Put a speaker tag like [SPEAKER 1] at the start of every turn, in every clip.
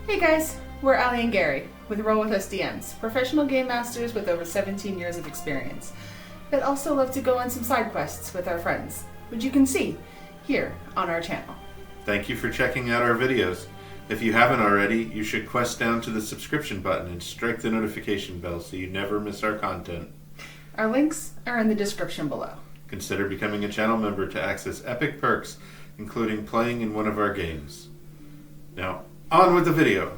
[SPEAKER 1] Hey guys, we're Ali and Gary with RollWithUsDMs, professional game masters with over 17 years of experience that also love to go on some side quests with our friends, which you can see here on our channel.
[SPEAKER 2] Thank you for checking out our videos. If you haven't already, you should quest down to the subscription button and strike the notification bell so you never miss our content.
[SPEAKER 1] Our links are in the description below.
[SPEAKER 2] Consider becoming a channel member to access epic perks, including playing in one of our games. Now, on with the video!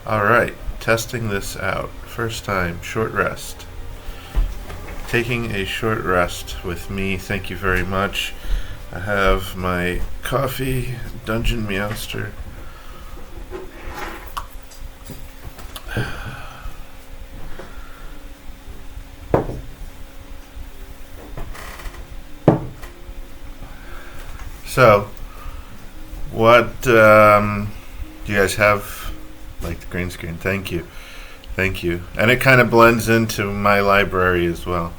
[SPEAKER 2] Alright, testing this out. First time, short rest. Taking a short rest with me, thank you very much. I have my coffee, Dungeon Meowster. So, what do you guys have? Like the green screen. Thank you. Thank you. And it kind of blends into my library as well.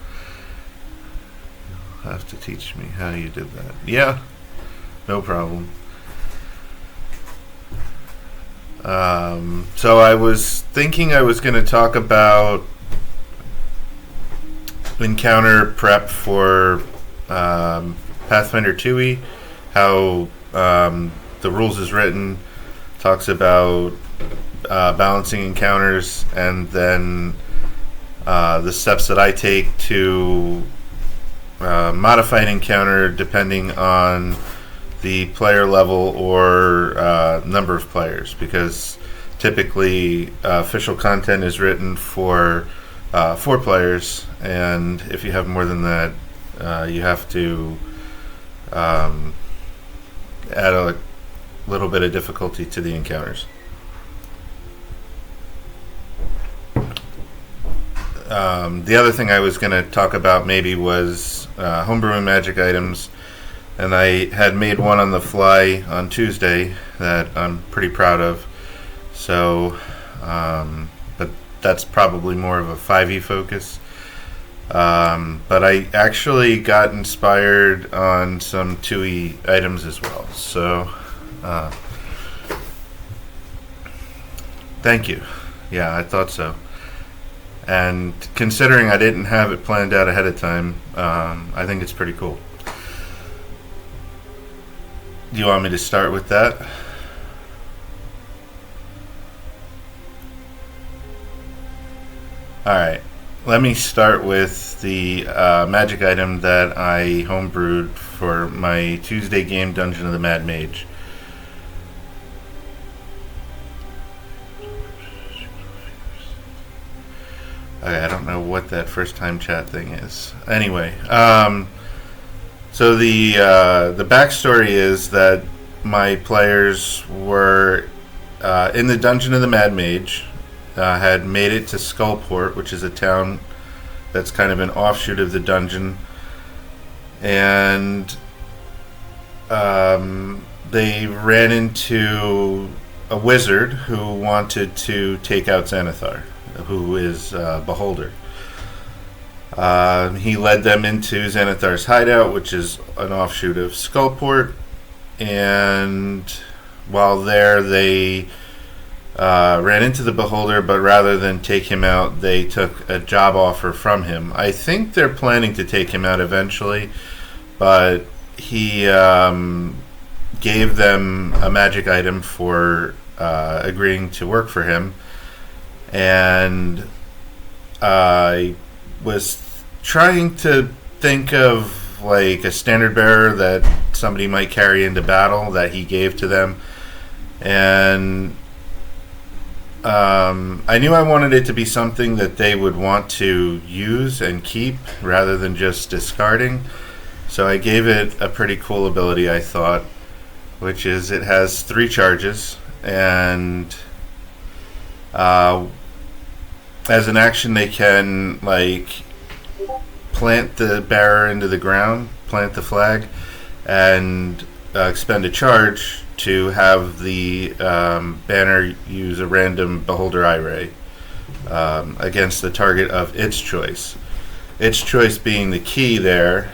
[SPEAKER 2] You'll have to teach me how you did that. Yeah, no problem. So I was thinking I was going to talk about encounter prep for Pathfinder 2e, how the rules is written, talks about balancing encounters, and then the steps that I take to modify an encounter depending on the player level or number of players, because typically official content is written for 4 players, and if you have more than that, you have to add a little bit of difficulty to the encounters. The other thing I was going to talk about maybe was homebrewing magic items, and I had made one on the fly on Tuesday that I'm pretty proud of. So, but that's probably more of a 5e focus. But I actually got inspired on some 2e items as well. So, thank you. Yeah, I thought so. And considering I didn't have it planned out ahead of time, I think it's pretty cool. Do you want me to start with that? Alright, let me start with the magic item that I homebrewed for my Tuesday game, Dungeon of the Mad Mage. I don't know what that first time chat thing is. Anyway, so the backstory is that my players were in the Dungeon of the Mad Mage, had made it to Skullport, which is a town that's kind of an offshoot of the dungeon, and they ran into a wizard who wanted to take out Xanathar, who is Beholder. He led them into Xanathar's hideout, which is an offshoot of Skullport, and while there they ran into the Beholder, but rather than take him out, they took a job offer from him. I think they're planning to take him out eventually, but he gave them a magic item for agreeing to work for him. And I was trying to think of like a standard bearer that somebody might carry into battle that he gave to them, and I knew I wanted it to be something that they would want to use and keep rather than just discarding, so I gave it a pretty cool ability, I thought, which is it has 3 charges, and as an action they can like plant the bearer into the ground, plant the flag, and expend a charge to have the banner use a random beholder eye ray against the target of its choice. Its choice being the key there,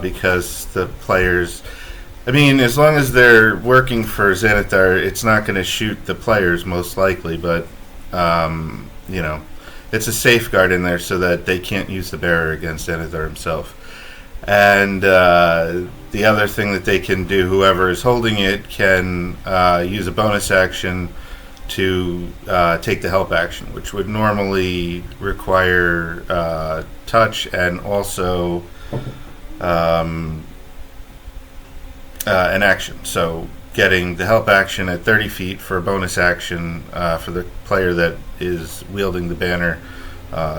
[SPEAKER 2] because the players, I mean, as long as they're working for Xanathar, it's not going to shoot the players most likely, but it's a safeguard in there so that they can't use the bearer against Xanathar himself. And the other thing that they can do, whoever is holding it can use a bonus action to take the help action, which would normally require touch and also an action. So getting the help action at 30 feet for a bonus action for the player that is wielding the banner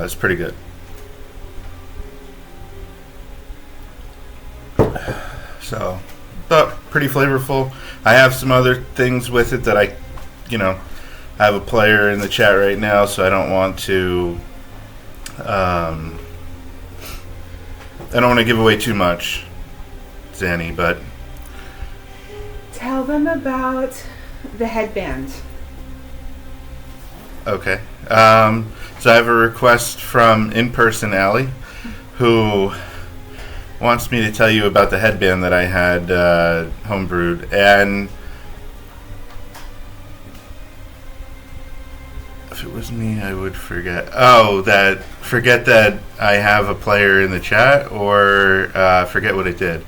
[SPEAKER 2] is pretty good. So, but pretty flavorful. I have some other things with it that I have a player in the chat right now, so I don't want to give away too much, Zanny, but
[SPEAKER 1] tell them about the headband.
[SPEAKER 2] Okay. So I have a request from In-Person Alley, who wants me to tell you about the headband that I had homebrewed. And if it was me, I would forget. Forget that I have a player in the chat, or forget what it did.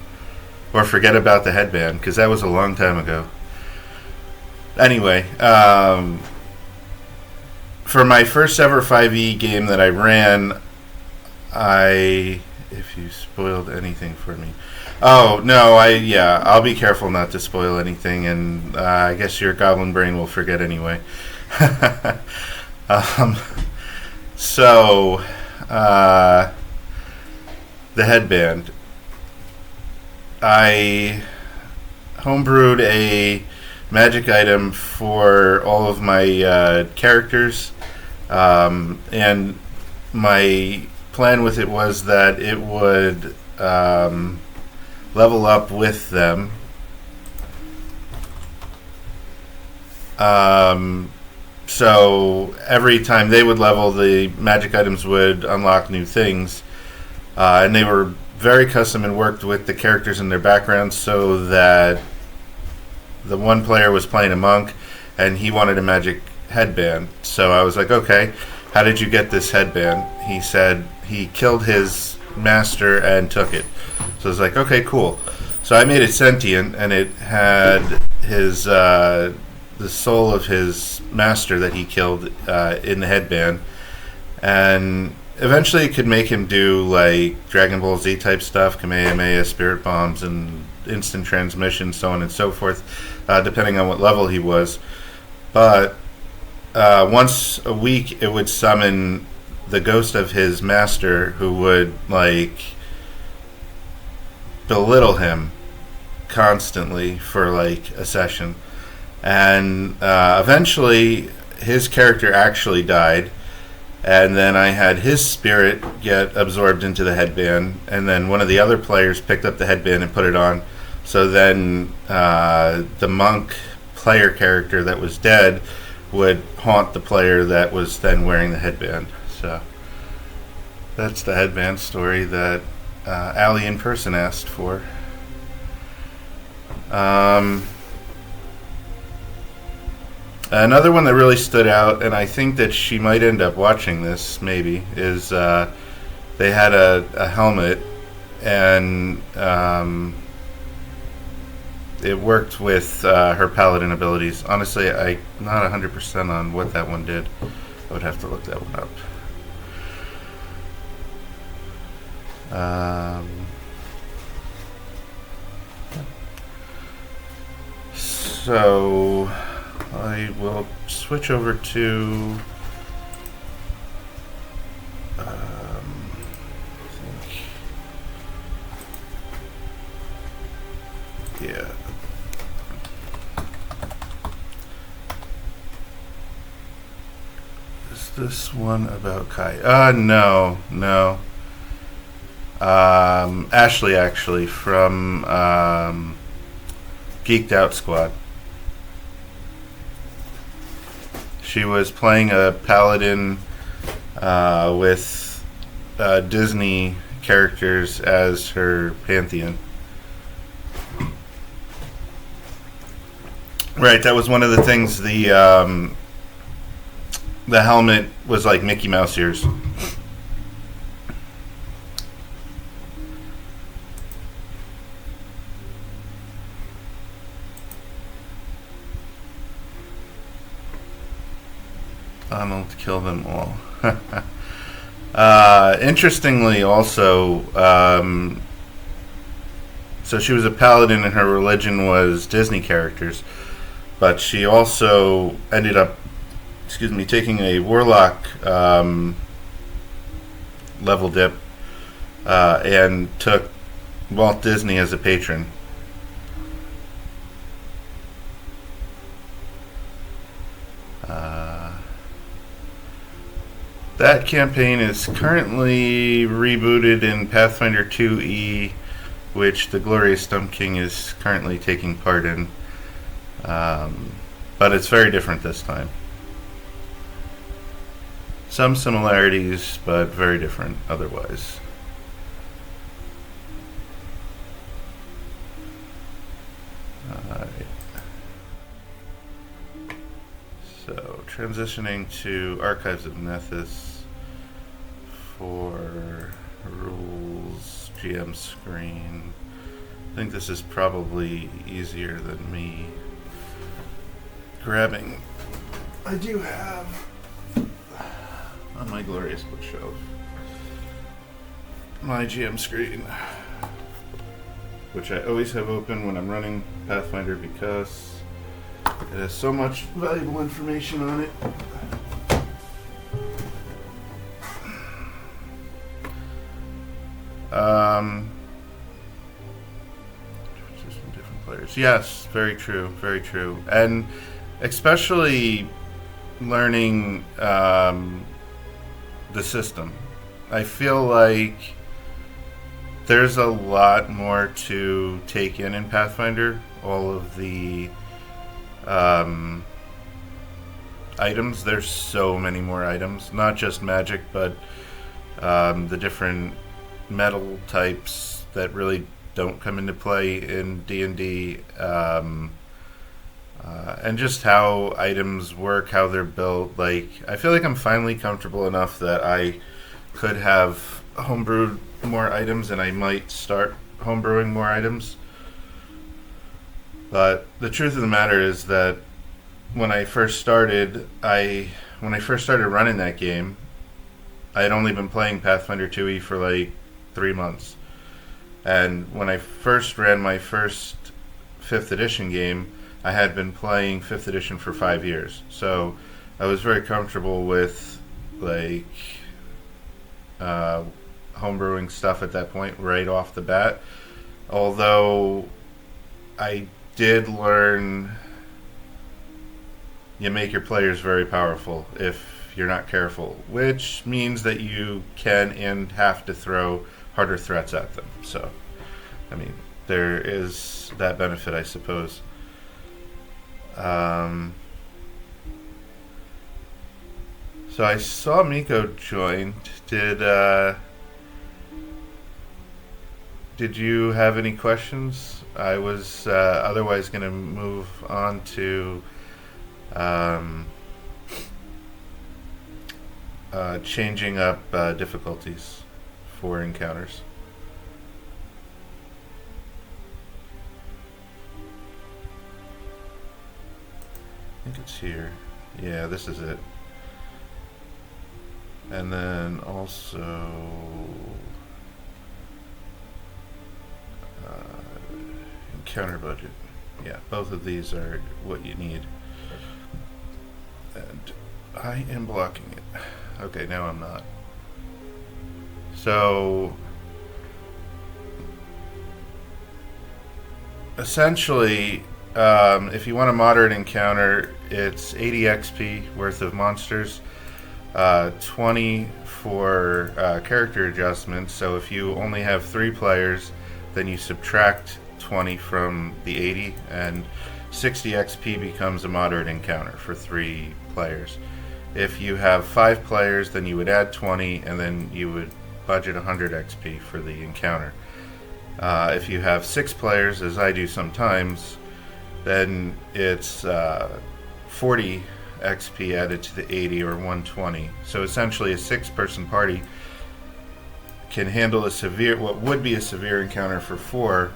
[SPEAKER 2] Or forget about the headband, because that was a long time ago. Anyway, for my first ever 5e game that I ran, if you spoiled anything for me. Oh, no, I'll be careful not to spoil anything, and I guess your goblin brain will forget anyway. So, the headband. I homebrewed a magic item for all of my characters, and my plan with it was that it would level up with them. So every time they would level, the magic items would unlock new things, and they were very custom and worked with the characters and their backgrounds, so that the one player was playing a monk and he wanted a magic headband. So I was like, okay, how did you get this headband? He said he killed his master and took it. So I was like, okay, cool. So I made it sentient, and it had his the soul of his master that he killed in the headband, and eventually it could make him do like Dragon Ball Z type stuff, Kamehameha, spirit bombs, and instant transmission, so on and so forth, depending on what level he was. But once a week, it would summon the ghost of his master, who would like belittle him constantly for like a session. And eventually his character actually died, and then I had his spirit get absorbed into the headband, and then one of the other players picked up the headband and put it on. So then the monk player character that was dead would haunt the player that was then wearing the headband. So that's the headband story that Allie in person asked for. Another one that really stood out, and I think that she might end up watching this, maybe, is they had a helmet, and it worked with her paladin abilities. Honestly, I'm not 100% on what that one did. I would have to look that one up. So I will switch over to I think, yeah. Is this one about Kai? No. Ashley, actually, from Geeked Out Squad. She was playing a paladin with Disney characters as her pantheon. Right, that was one of the things. The helmet was like Mickey Mouse ears. Donald, kill them all. Interestingly, also, so she was a paladin and her religion was Disney characters, but she also ended up, taking a warlock level dip and took Walt Disney as a patron. That campaign is currently rebooted in Pathfinder 2E, which the Glorious Stump King is currently taking part in. But it's very different this time. Some similarities, but very different otherwise. So, transitioning to Archives of Nethys for rules, GM screen. I think this is probably easier than me grabbing. I do have on my glorious bookshelf my GM screen, which I always have open when I'm running Pathfinder because it has so much valuable information on it. Just from different players. Yes, very true, very true. And especially learning the system. I feel like there's a lot more to take in Pathfinder. All of the items. There's so many more items. Not just magic, but the different metal types that really don't come into play in D&D. And just how items work, how they're built. Like, I feel like I'm finally comfortable enough that I could have homebrewed more items, and I might start homebrewing more items. But the truth of the matter is that when I first started running that game, I had only been playing Pathfinder 2e for like 3 months. And when I first ran my first 5th edition game, I had been playing 5th edition for 5 years. So I was very comfortable with like homebrewing stuff at that point right off the bat. Although I did learn you make your players very powerful if you're not careful, which means that you can and have to throw harder threats at them. So, I mean, there is that benefit, I suppose. So I saw Miko joined. Did you have any questions? I was otherwise going to move on to changing up difficulties for encounters. I think it's here. Yeah, this is it. And then also encounter budget. Yeah, both of these are what you need. And I am blocking it. Okay, now I'm not. So essentially, if you want a moderate encounter, it's 80 XP worth of monsters, 20 for character adjustments. So if you only have 3 players, then you subtract 20 from the 80, and 60 XP becomes a moderate encounter for 3 players. If you have 5 players, then you would add 20, and then you would budget 100 XP for the encounter. If you have 6 players, as I do sometimes, then it's 40 XP added to the 80, or 120. So essentially a 6-person party can handle what would be a severe encounter for 4,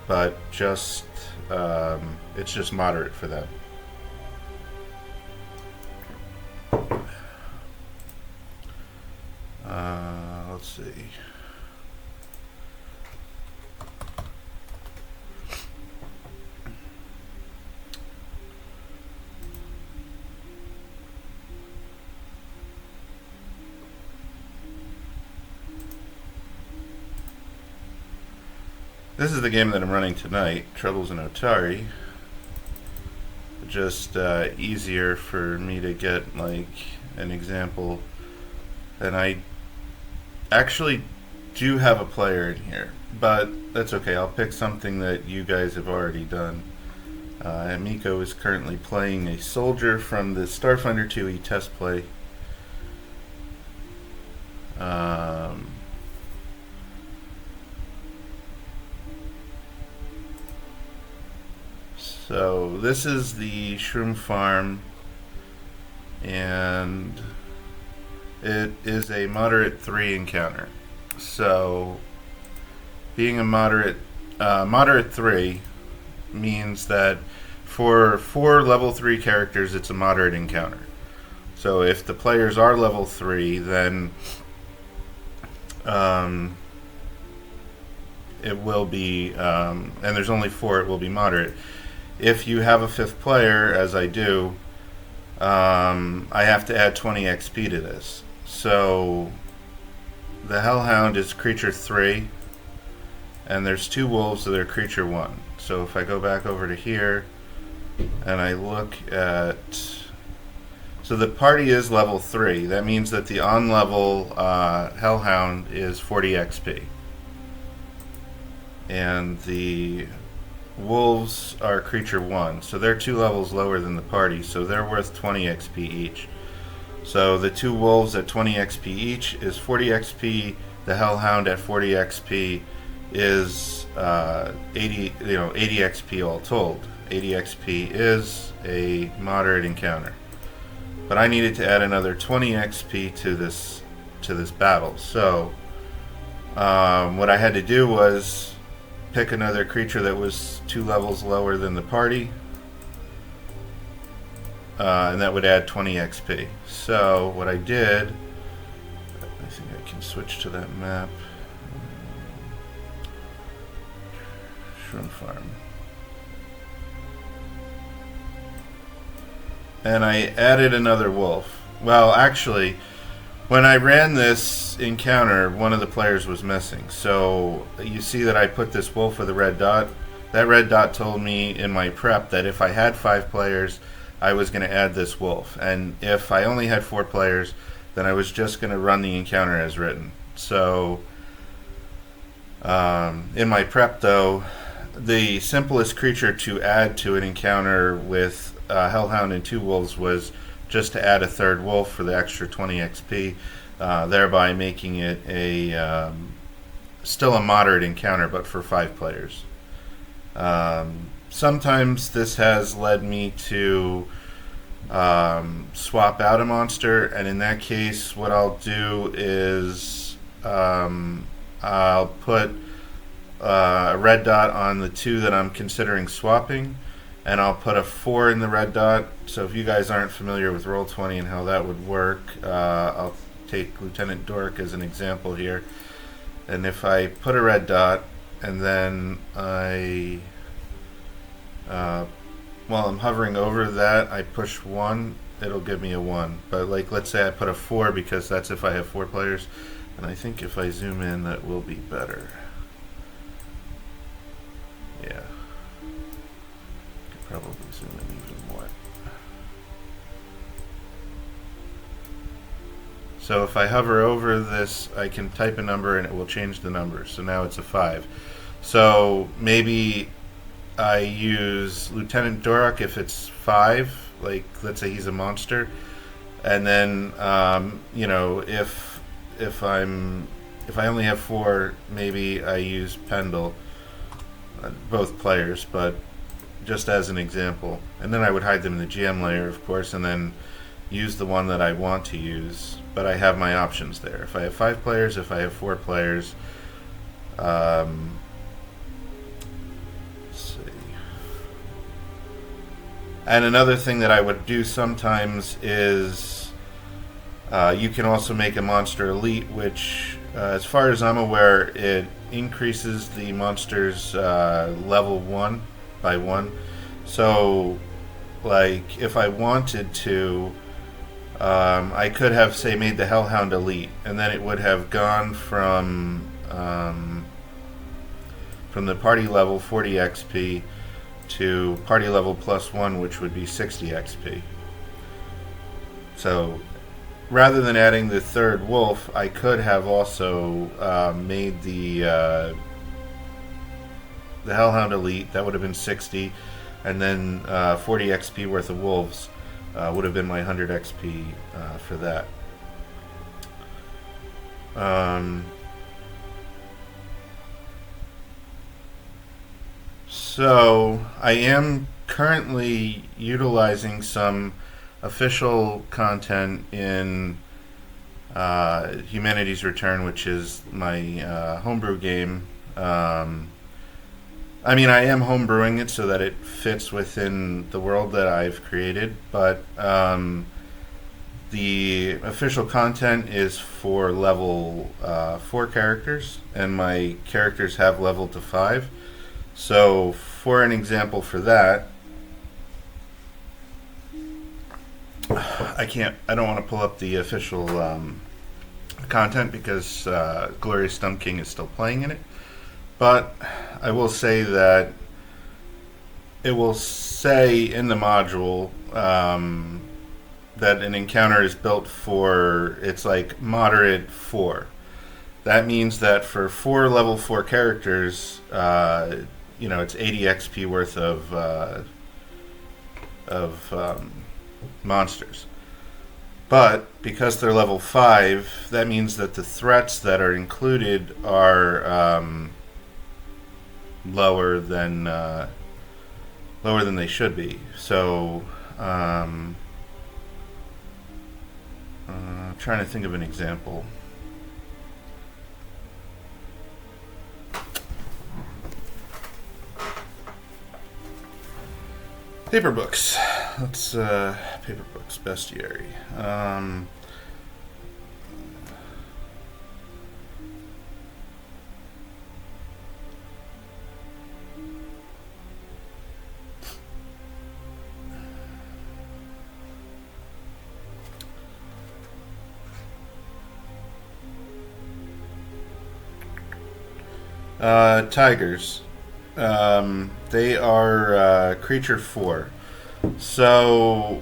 [SPEAKER 2] but just it's just moderate for them. Let's see. This is the game that I'm running tonight, Troubles in Otari. Just easier for me to get like an example. And I actually do have a player in here, but that's okay. I'll pick something that you guys have already done. Miko is currently playing a soldier from the Starfinder 2e test play. So this is the Shroom Farm, and it is a moderate 3 encounter. So being a moderate 3 means that for 4 level 3 characters, it's a moderate encounter. So if the players are level 3, then it will be, and there's only 4, it will be moderate. If you have a 5th player, as I do, I have to add 20 XP to this. So the Hellhound is creature 3, and there's 2 wolves that are creature 1. So if I go back over to here and I look at, so the party is level 3. That means that the on-level Hellhound is 40 XP, and the wolves are creature 1, so they're 2 levels lower than the party, so they're worth 20 XP each. So the 2 wolves at 20 XP each is 40 XP. The Hellhound at 40 XP is 80 XP all told. 80 XP is a moderate encounter, but I needed to add another 20 XP to this battle. So what I had to do was pick another creature that was 2 levels lower than the party, and that would add 20 XP. So what I did, I think I can switch to that map. Shroom Farm. And I added another wolf. Well, actually, when I ran this encounter, one of the players was missing. So you see that I put this wolf with a red dot. That red dot told me in my prep that if I had 5 players, I was going to add this wolf. And if I only had 4 players, then I was just going to run the encounter as written. So in my prep, though, the simplest creature to add to an encounter with Hellhound and 2 wolves was just to add a 3rd wolf for the extra 20 XP, thereby making it a still a moderate encounter, but for 5 players. Sometimes this has led me to swap out a monster, and in that case what I'll do is I'll put a red dot on the 2 that I'm considering swapping, and I'll put a 4 in the red dot. So if you guys aren't familiar with Roll20 and how that would work, I'll take Lieutenant Dork as an example here. And if I put a red dot and then while I'm hovering over that, I push 1, it'll give me a 1. But like, let's say I put a 4 because that's if I have 4 players. And I think if I zoom in, that will be better. Yeah. Could probably zoom in even more. So if I hover over this, I can type a number and it will change the number. So now it's a 5. So maybe I use Lieutenant Durock if it's 5, like let's say he's a monster, and then if I only have 4, maybe I use Pendle, both players, but just as an example. And then I would hide them in the GM layer, of course, and then use the one that I want to use. But I have my options there. If I have 5 players, if I have 4 players. Let's see. And another thing that I would do sometimes is you can also make a monster elite, which, as far as I'm aware, it increases the monster's level 1 by 1. So, like, if I wanted to, I could have, say, made the Hellhound elite, and then it would have gone from the party level 40 XP to party level +1, which would be 60 XP. So, rather than adding the 3rd wolf, I could have also made the Hellhound elite. That would have been 60, and then 40 XP worth of wolves would have been my 100 XP for that. So I am currently utilizing some official content in Humanity's Return, which is my homebrew game. I mean, I am homebrewing it so that it fits within the world that I've created, but the official content is for level 4 characters, and my characters have leveled to 5. So, for an example for that, I don't want to pull up the official content because Glorious Stump King is still playing in it. But I will say that it will say in the module that an encounter is built for, it's like moderate 4. That means that for 4 level 4 characters, it's 80 XP worth of monsters. But because they're level 5, that means that the threats that are included are lower than they should be. So, I'm trying to think of an example. Paper books. Let's paper books. Bestiary. Tigers. They are creature 4. So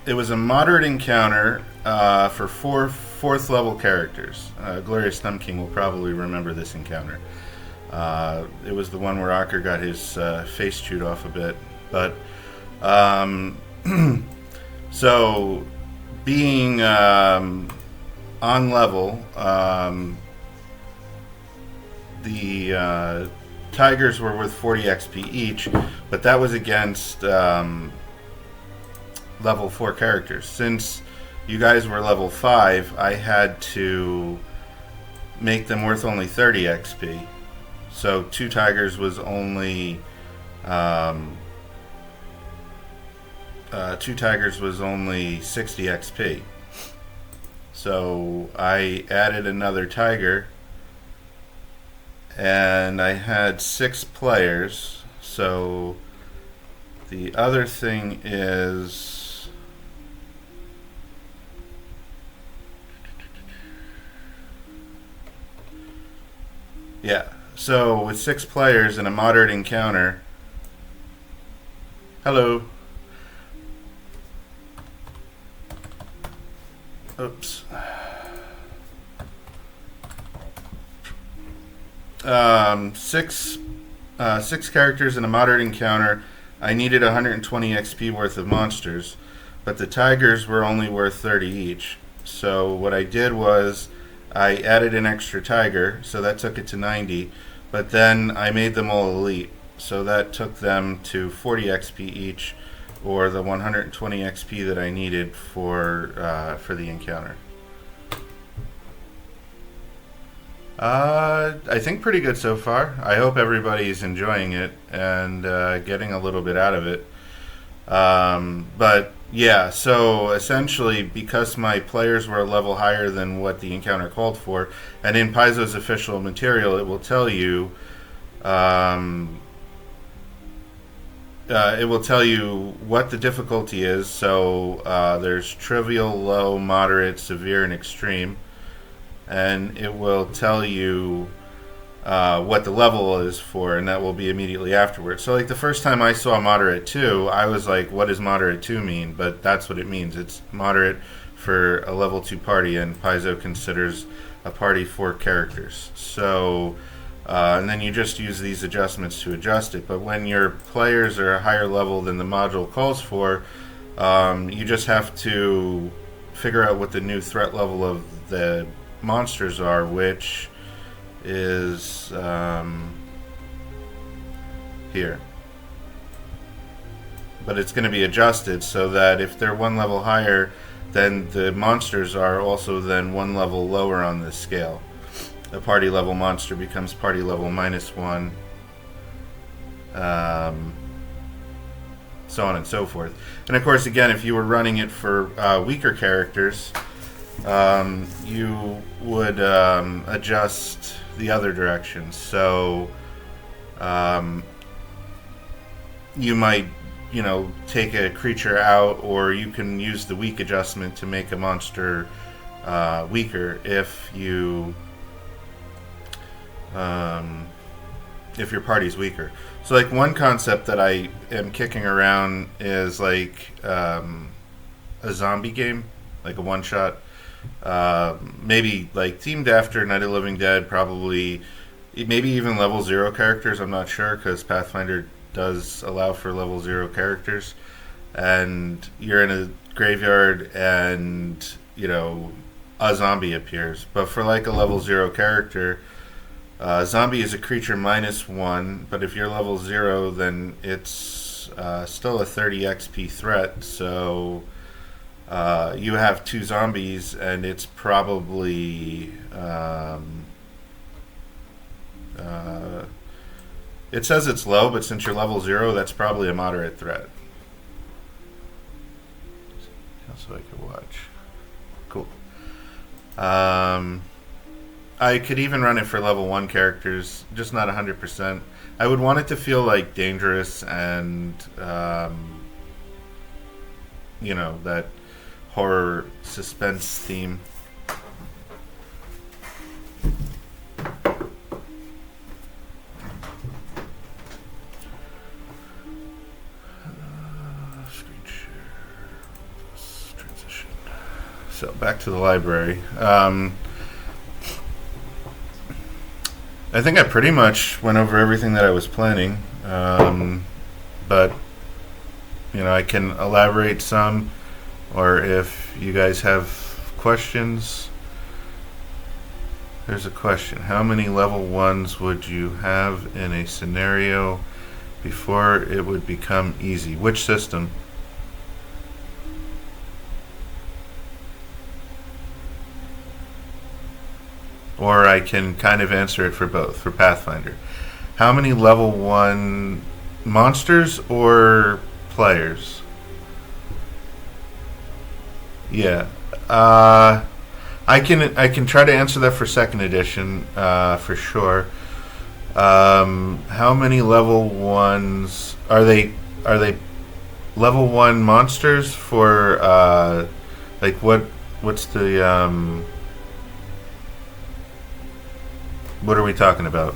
[SPEAKER 2] it was a moderate encounter for 4 4th level characters. Glorious Stump King will probably remember this encounter. It was the one where Aker got his face chewed off a bit. But so being on level, the Tigers were worth 40 XP each, but that was against level 4 characters. Since you guys were level 5, I had to make them worth only 30 XP. So 2 Tigers was only 60 XP. So I added another Tiger, and I had 6 players. So the other thing is, yeah, so with 6 players in a moderate encounter, hello, oops. six characters in a moderate encounter. I needed 120 XP worth of monsters, but the tigers were only worth 30 each. So what I did was I added an extra tiger, so that took it to 90, but then I made them all elite, so that took them to 40 XP each, or the 120 XP that I needed for the encounter. I think pretty good so far. I hope everybody's enjoying it and getting a little bit out of it. But yeah, so essentially, because my players were a level higher than what the encounter called for, and in Paizo's official material, it will tell you, what the difficulty is. So there's trivial, low, moderate, severe, and extreme, and it will tell you what the level is for, and that will be immediately afterwards. So like the first time I saw moderate 2, I was like, what does moderate 2 mean? But that's what it means. It's moderate for a level 2 party, and Paizo considers a party 4 characters. So and then you just use these adjustments to adjust it. But when your players are a higher level than the module calls for, you just have to figure out what the new threat level of the monsters are, which is here. But it's going to be adjusted so that if they're one level higher, then the monsters are also then one level lower on this scale. A party level monster becomes party level -1, so on and so forth. And of course, again, if you were running it for weaker characters, you would adjust the other direction. So you might, take a creature out, or you can use the weak adjustment to make a monster weaker if your party's weaker. So like one concept that I am kicking around is like a zombie game, like a one-shot. Maybe like themed after Night of the Living Dead, probably maybe even level 0 characters. I'm not sure, because Pathfinder does allow for level 0 characters, and you're in a graveyard and a zombie appears. But for like a level 0 character, zombie is a creature -1, but if you're level 0, then it's still a 30 XP threat. So you have 2 zombies, and it's probably it says it's low, but since you're level 0, that's probably a moderate threat. So I could watch. Cool. I could even run it for level 1 characters, just not 100%. I would want it to feel like dangerous and that horror suspense theme. Screen share. Transition. So back to the library. I think I pretty much went over everything that I was planning, but I can elaborate some, or if you guys have questions. There's a question. How many level 1s would you have in a scenario before it would become easy? Which system? Or I can kind of answer it for both, for Pathfinder. How many level 1 monsters or players? Yeah. I can try to answer that for 2nd edition, for sure. How many level 1s are they level 1 monsters for like what's the what are we talking about?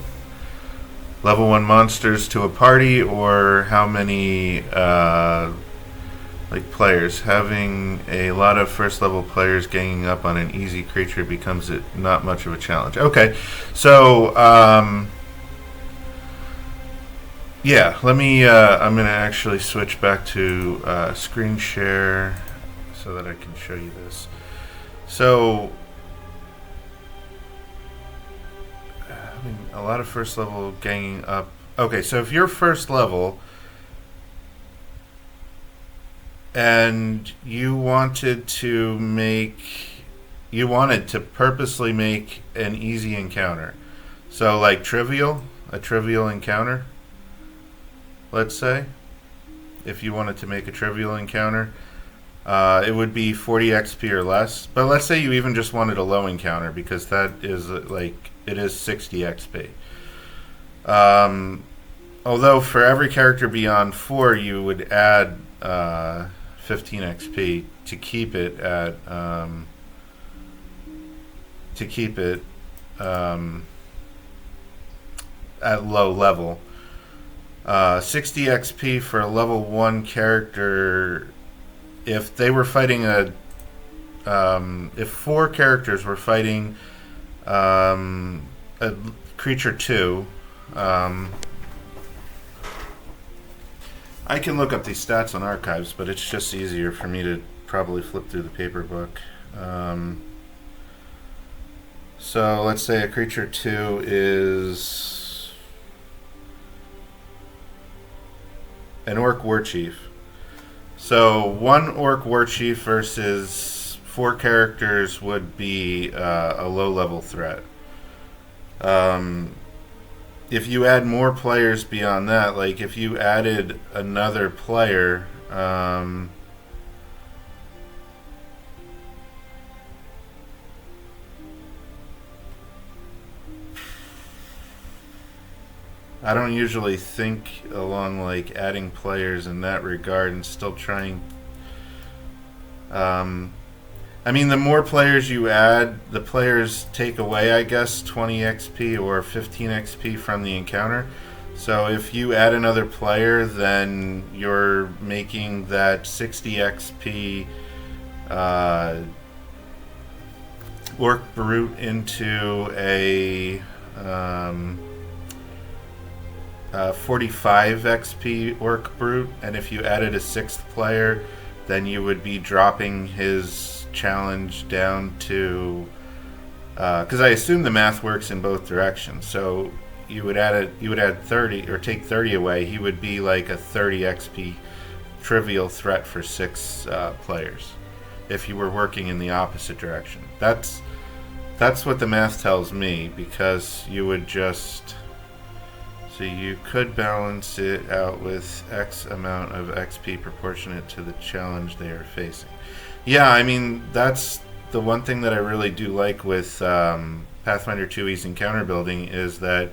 [SPEAKER 2] Level 1 monsters to a party, or how many like players? Having a lot of first level players ganging up on an easy creature becomes not much of a challenge. Okay, so Yeah, let me. I'm going to actually switch back to screen share so that I can show you this. So, I mean, a lot of first level ganging up. Okay, so if you're first level and you wanted to purposely make an easy encounter. So, like a trivial encounter, let's say, if you wanted to make a trivial encounter, it would be 40 XP or less. But let's say you even just wanted a low encounter, because that is it is 60 XP. Although for every character beyond 4, you would add 15 XP to keep it at at low level. 60 XP for a level 1 character. If they were fighting if 4 characters were fighting a creature 2, I can look up these stats on archives, but it's just easier for me to probably flip through the paper book. So let's say a creature 2 is an Orc War Chief. So 1 Orc War Chief versus 4 characters would be a low level threat. If you add more players beyond that, like if you added another player, I don't usually think along like adding players in that regard, and still trying. I mean, the more players you add, the players take away, I guess, 20 XP or 15 XP from the encounter. So if you add another player, then you're making that 60 XP Orc Brute into a 45 XP Orc Brute, and if you added a 6th player, then you would be dropping his challenge down to, because I assume the math works in both directions. So you would add 30 or take 30 away. He would be like a 30 XP trivial threat for 6 players. If you were working in the opposite direction, that's what the math tells me, because you would just. So you could balance it out with X amount of XP proportionate to the challenge they are facing. Yeah, I mean, that's the one thing that I really do like with Pathfinder 2e's encounter building, is that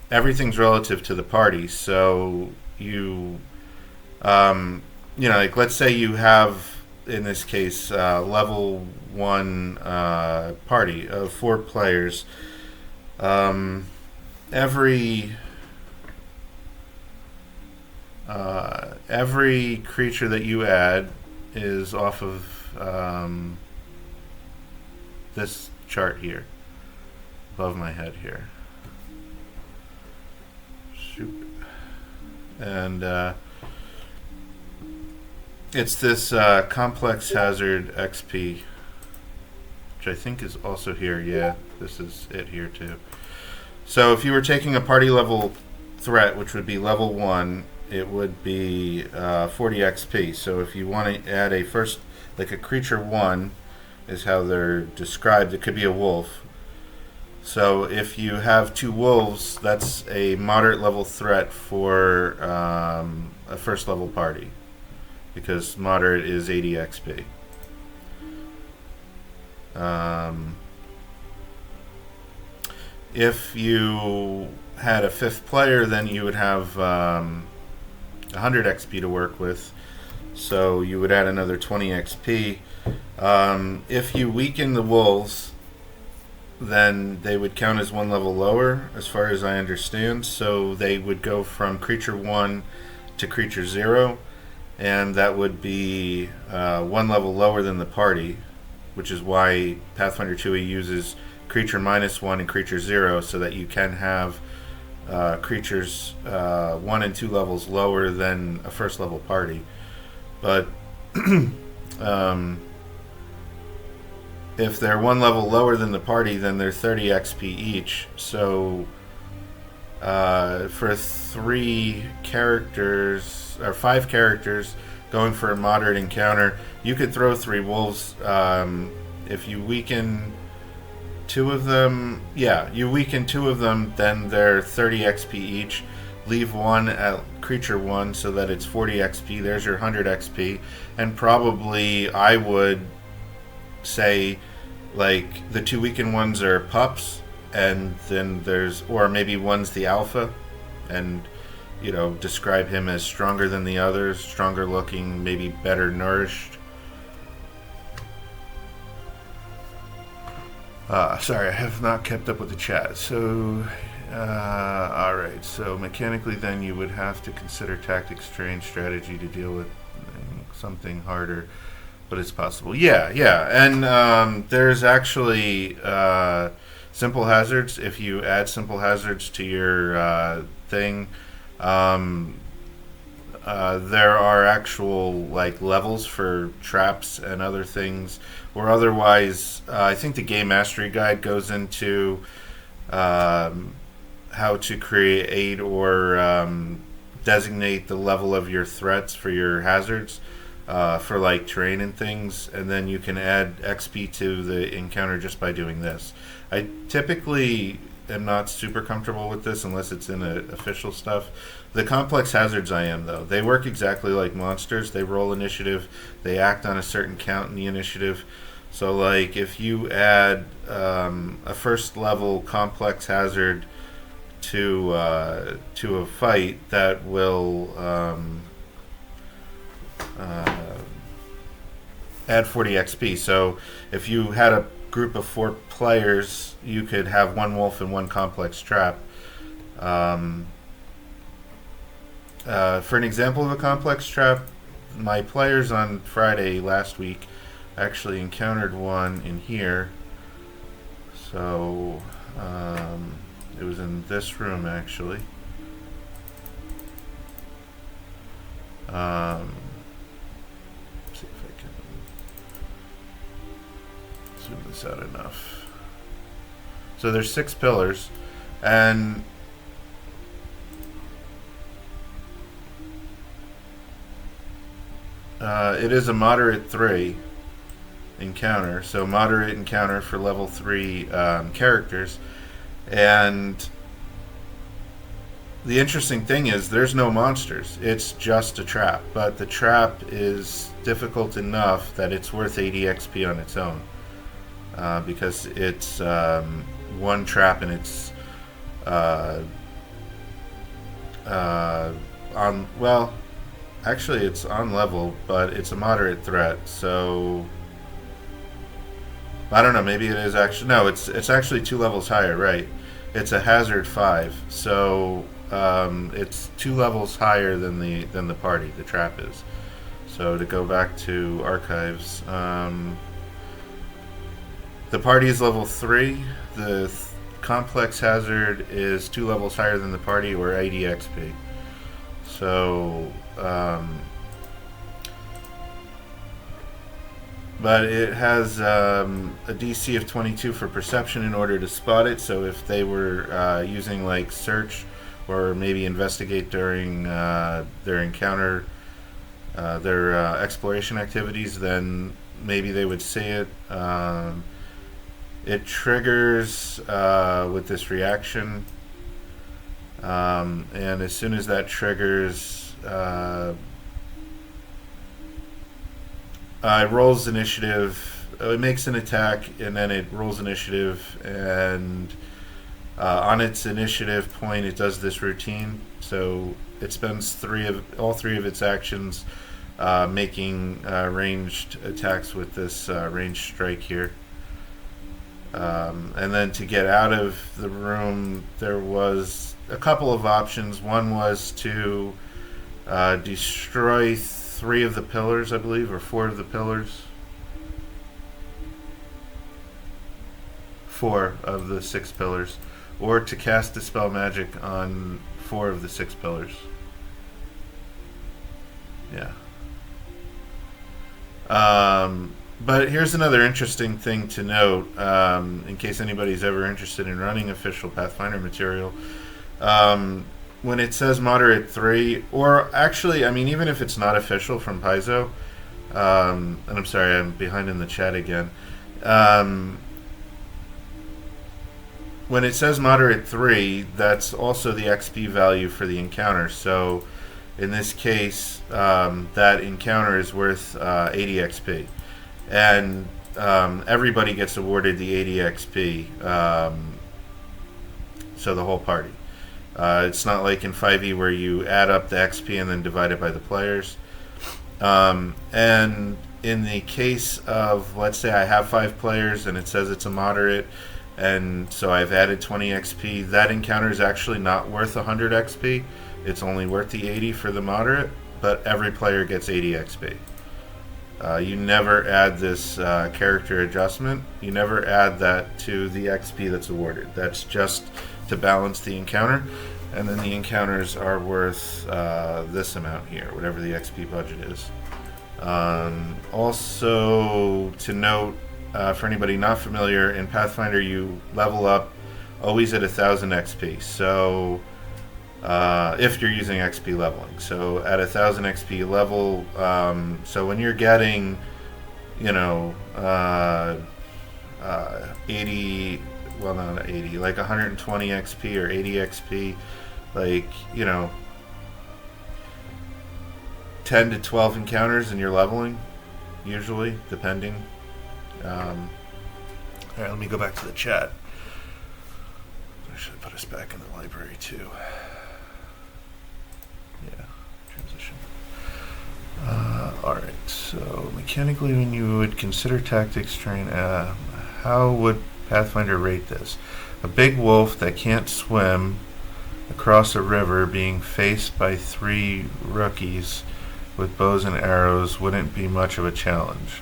[SPEAKER 2] everything's relative to the party. So like let's say you have, in this case, level 1 party of 4 players. Every creature that you add is off of this chart here, above my head here. Shoot. And it's this complex hazard XP, which I think is also here. Yeah, this is it here too. So if you were taking a party level threat, which would be level 1, it would be 40 XP. So if you want to add a first, like a creature 1 is how they're described. It could be a wolf. So if you have 2 wolves, that's a moderate level threat for a first level party, because moderate is 80 XP. If you had a 5th player, then you would have 100 XP to work with, so you would add another 20 XP. If you weaken the wolves, then they would count as 1 level lower, as far as I understand. So they would go from creature 1 to creature 0, and that would be 1 level lower than the party, which is why Pathfinder 2e uses creature -1 and creature 0, so that you can have creatures 1 and 2 levels lower than a first level party. But if they're 1 level lower than the party, then they're 30 XP each. So for 3 characters, or 5 characters, going for a moderate encounter, you could throw 3 wolves. If you weaken 2 of them, you weaken 2 of them, then they're 30 XP each. Leave 1 at creature 1 so that it's 40 XP. There's your 100 XP. And probably I would say, like, the 2 weakened ones are pups, and then there's, or maybe one's the alpha, and describe him as stronger than the others, stronger looking, maybe better nourished. Sorry, I have not kept up with the chat. So, alright, so mechanically then you would have to consider tactics, strain, strategy to deal with something harder, but it's possible. Yeah, and there's actually simple hazards. If you add simple hazards to your thing, there are actual levels for traps and other things, or otherwise I think the game mastery guide goes into how to create or designate the level of your threats for your hazards for terrain and things, and then you can add XP to the encounter just by doing this. I typically am not super comfortable with this unless it's in official stuff. The complex hazards I am, though. They work exactly like monsters. They roll initiative. They act on a certain count in the initiative. So, if you add a first level complex hazard to a fight, that will add 40 XP. So, if you had a group of 4 players, you could have 1 wolf and 1 complex trap. For an example of a complex trap, my players on Friday last week actually encountered one in here. So it was in this room actually. Let's see if I can zoom this out enough. So there's 6 pillars, and it is a moderate 3 encounter. So moderate encounter for level 3 characters. And the interesting thing is there's no monsters. It's just a trap. But the trap is difficult enough that it's worth 80 XP on its own. Because it's 1 trap and it's actually it's on level, but it's a moderate threat, so I don't know, maybe it is actually, no, it's actually 2 levels higher, right? It's a hazard 5, so it's 2 levels higher than the party, the trap is. So to go back to archives, the party is level 3, the complex hazard is 2 levels higher than the party, or 80 XP. So but it has a DC of 22 for perception in order to spot it. So if they were using search or maybe investigate during their encounter, their exploration activities, then maybe they would see it. It triggers with this reaction, and as soon as that triggers, it rolls initiative. It makes an attack, and then it rolls initiative, and on its initiative point, it does this routine. So it spends all three of its actions making ranged attacks with this ranged strike here. And then to get out of the room, there was a couple of options. One was to destroy 3 of the pillars, I believe, or 4 of the pillars. 4 of the 6 pillars. or to cast Dispel Magic on 4 of the 6 pillars. Yeah. But here's another interesting thing to note, in case anybody's ever interested in running official Pathfinder material. When it says moderate 3, or actually, I mean, even if it's not official from Paizo, and I'm sorry, I'm behind in the chat again. When it says moderate 3, that's also the XP value for the encounter. So in this case, that encounter is worth 80 XP. And everybody gets awarded the 80 XP, so the whole party. It's not like in 5e where you add up the XP and then divide it by the players. And in the case of, let's say I have 5 players and it says it's a moderate, and so I've added 20 XP, that encounter is actually not worth 100 XP. It's only worth the 80 for the moderate, but every player gets 80 XP. You never add this character adjustment. You never add that to the XP that's awarded. That's just to balance the encounter, and then the encounters are worth this amount here, whatever the XP budget is. Also to note, for anybody not familiar, in Pathfinder you level up always at 1,000 XP. So if you're using XP leveling, so at 1,000 XP level, so when you're getting, 80, well, not 80, like 120 XP or 80 XP, like 10 to 12 encounters, and you're leveling, usually, depending. All right, let me go back to the chat. I should put us back in the library too. Yeah, transition. Alright, so mechanically, when you would consider tactics terrain, how would Pathfinder rate this? A big wolf that can't swim across a river being faced by 3 rookies with bows and arrows wouldn't be much of a challenge.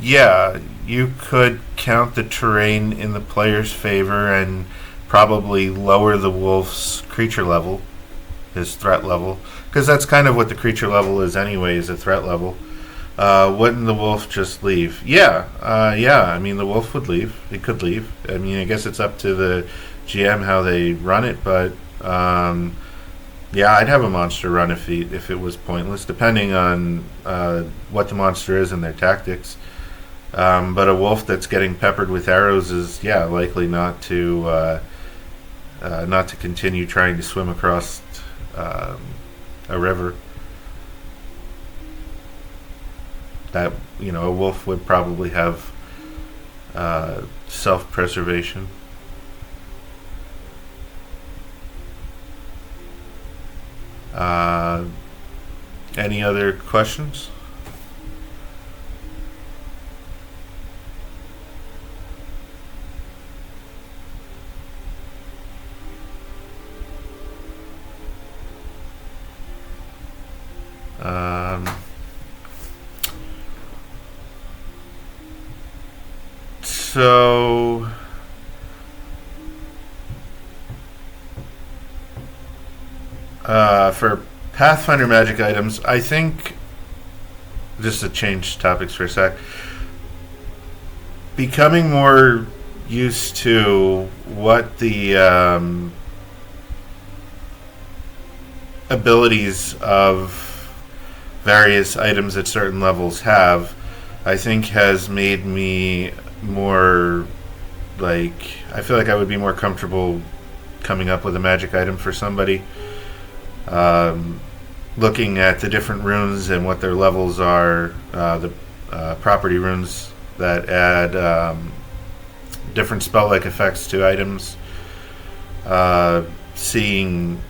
[SPEAKER 2] Yeah, you could count the terrain in the player's favor and probably lower the wolf's creature level, his threat level, because that's kind of what the creature level is anyway, is a threat level. Wouldn't the wolf just leave? Yeah, I mean, the wolf would leave. It could leave. I mean, I guess it's up to the GM how they run it, but yeah, I'd have a monster run if it was pointless, depending on what the monster is and their tactics. But a wolf that's getting peppered with arrows is, yeah, likely not to continue trying to swim across a river. That, a wolf would probably have self-preservation. Any other questions? So for Pathfinder magic items, I think, just to change topics for a sec, becoming more used to what the abilities of various items at certain levels have, I think has made me more, I feel like I would be more comfortable coming up with a magic item for somebody. Looking at the different runes and what their levels are, the property runes that add different spell-like effects to items, seeing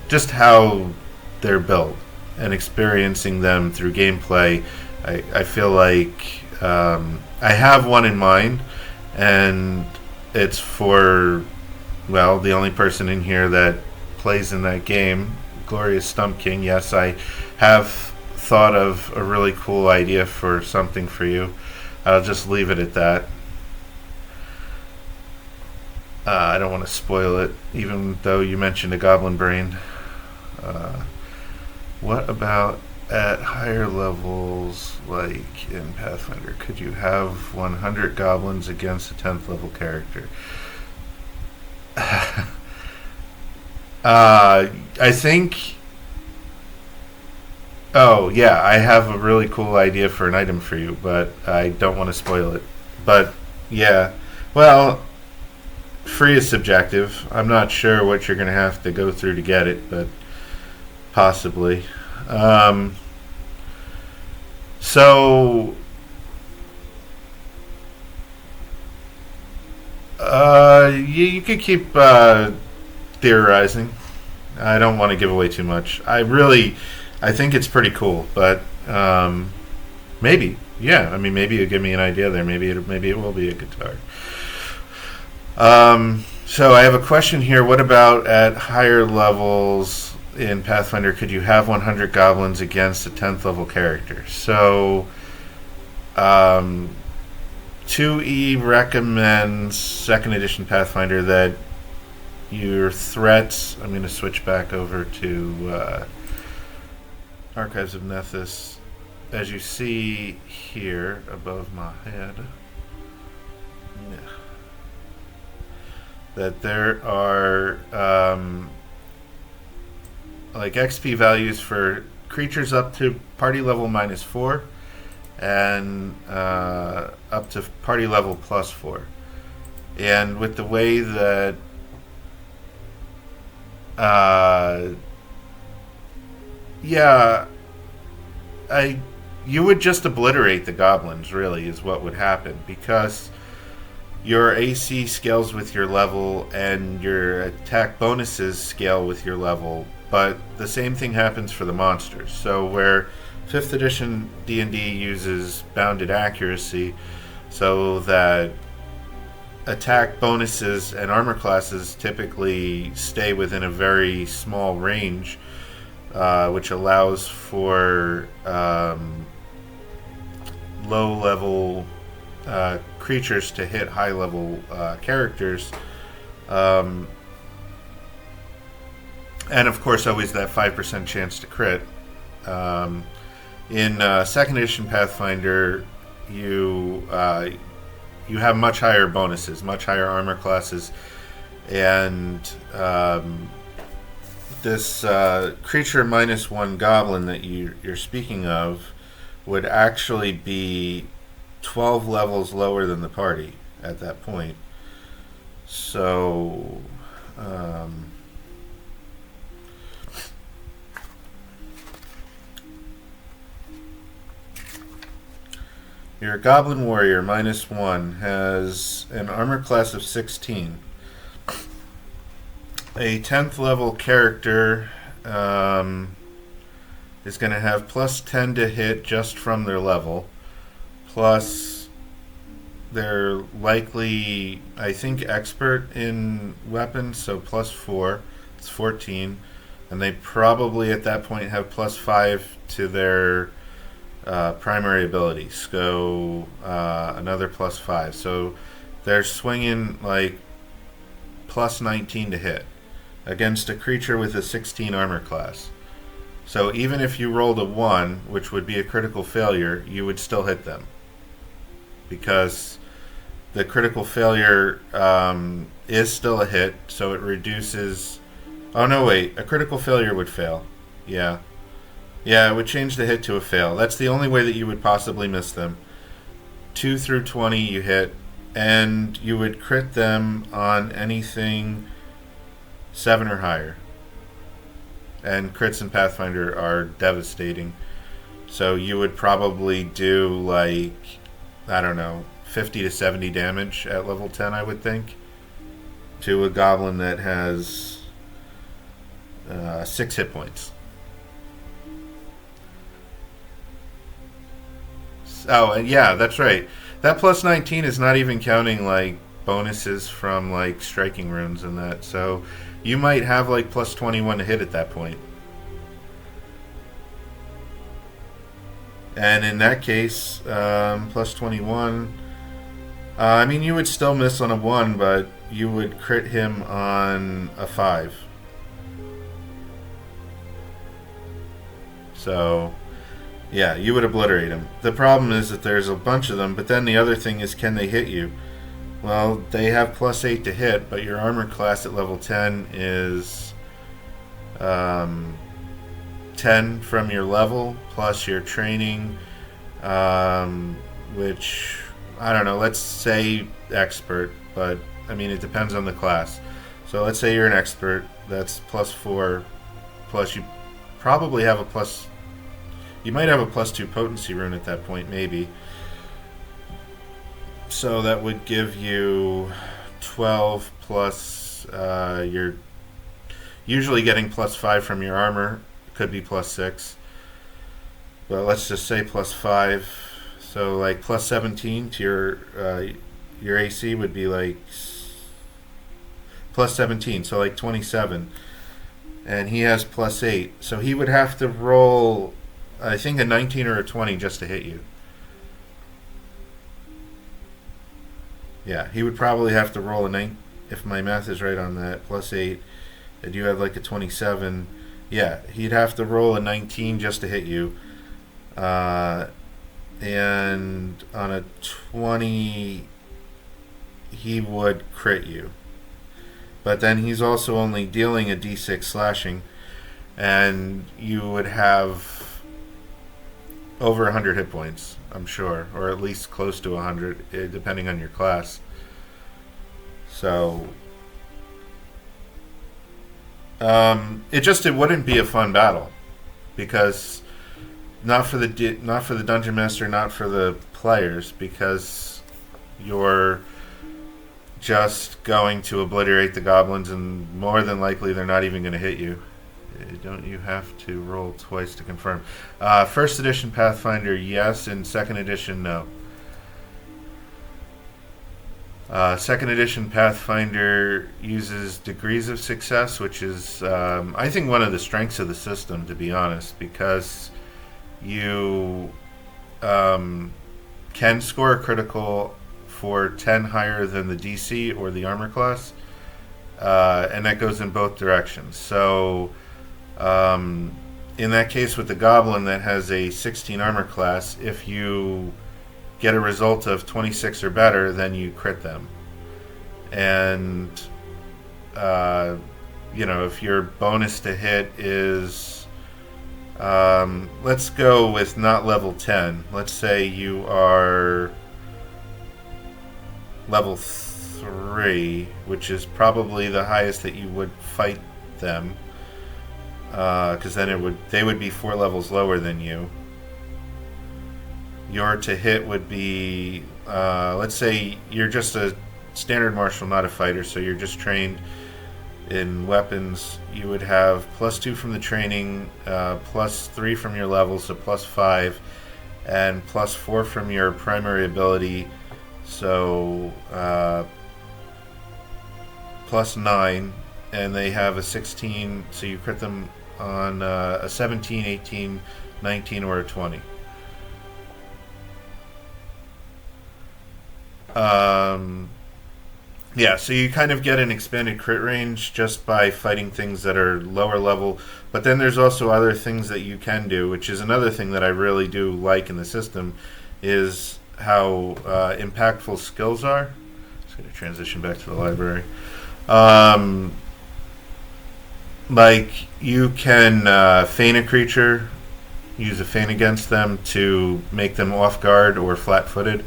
[SPEAKER 2] just how they're built and experiencing them through gameplay. I feel like I have one in mind, and it's for, well, the only person in here that plays in that game, Glorious Stump King. Yes, I have thought of a really cool idea for something for you. I'll just leave it at that. I don't want to spoil it, even though you mentioned a goblin brain. What about at higher levels, like in Pathfinder? Could you have 100 goblins against a 10th level character? I think. Oh, yeah, I have a really cool idea for an item for you, but I don't want to spoil it. But, yeah. Well, free is subjective. I'm not sure what you're going to have to go through to get it, but possibly. So, you could keep theorizing. I don't want to give away too much. I think it's pretty cool, but maybe, yeah. I mean, maybe you give me an idea there. Maybe it will be a guitar. So I have a question here. What about at higher levels in Pathfinder? Could you have 100 goblins against a 10th level character? So, 2E recommends 2nd edition Pathfinder that your threats. I'm going to switch back over to Archives of Nethys. As you see here above my head, that there are like XP values for creatures up to party level -4 and up to party level +4. And with the way that you would just obliterate the goblins, really, is what would happen, because your AC scales with your level and your attack bonuses scale with your level, but the same thing happens for the monsters. So where 5th edition D&D uses bounded accuracy, so that attack bonuses and armor classes typically stay within a very small range, which allows for low-level creatures to hit high-level characters. And, of course, always that 5% chance to crit. In 2nd edition Pathfinder, you have much higher bonuses, much higher armor classes, and this creature -1 goblin that you're speaking of would actually be 12 levels lower than the party at that point. So, your Goblin Warrior -1 has an armor class of 16. A 10th level character is going to have +10 to hit just from their level. Plus, they're likely, I think, expert in weapons, so +4. It's 14. And they probably at that point have +5 to their primary abilities. So another +5. So they're swinging like +19 to hit against a creature with a 16 armor class. So even if you rolled a 1, which would be a critical failure, you would still hit them, because the critical failure is still a hit, so it reduces... Oh, no, wait. A critical failure would fail. Yeah. Yeah, it would change the hit to a fail. That's the only way that you would possibly miss them. 2 through 20 you hit, and you would crit them on anything 7 or higher. And crits in Pathfinder are devastating. So you would probably do, like, I don't know, 50 to 70 damage at level 10, I would think, to a goblin that has 6 hit points. Oh, and yeah, that's right. That +19 is not even counting, like, bonuses from, like, striking runes and that. So you might have, like, +21 to hit at that point. And in that case, +21... I mean, you would still miss on a 1, but you would crit him on a 5. So, yeah, you would obliterate him. The problem is that there's a bunch of them, but then the other thing is, can they hit you? Well, they have +8 to hit, but your armor class at level 10 is 10 from your level plus your training, which, I don't know, let's say expert, but I mean, it depends on the class. So let's say you're an expert, that's +4, plus you probably have you might have a +2 potency rune at that point, maybe. So that would give you 12 plus, you're usually getting +5 from your armor, could be +6. But let's just say +5. So like +17 to your AC would be like +17, so like 27. And he has +8. So he would have to roll, I think, a 19 or a 20 just to hit you. Yeah, he would probably have to roll a 9, if my math is right on that, +8. And you have like a 27. Yeah, he'd have to roll a 19 just to hit you. And on a 20, he would crit you. But then he's also only dealing a d6 slashing, and you would have over 100 hit points, I'm sure, or at least close to 100, depending on your class. So it wouldn't be a fun battle, because not for the dungeon master, not for the players, because you're just going to obliterate the goblins, and more than likely they're not even going to hit you. Don't you have to roll twice to confirm? First edition Pathfinder, yes, and second edition, no. Second edition Pathfinder uses degrees of success, which is, I think, one of the strengths of the system, to be honest, because you can score a critical for 10 higher than the DC or the armor class, and that goes in both directions. So in that case with the goblin that has a 16 armor class, if you get a result of 26 or better, then you crit them. And if your bonus to hit is, let's go with not level 10. Let's say you are level 3, which is probably the highest that you would fight them, because then they would be 4 levels lower than you. Your to hit would be, let's say you're just a standard martial, not a fighter, so you're just trained in weapons. You would have +2 from the training, +3 from your level, so +5, and +4 from your primary ability, so +9, and they have a 16, so you crit them on a 17, 18, 19, or a 20. Yeah, so you kind of get an expanded crit range just by fighting things that are lower level, but then there's also other things that you can do, which is another thing that I really do like in the system, is how impactful skills are. Just going to transition back to the library. Like, you can feign a creature, use a feign against them to make them off guard or flat-footed,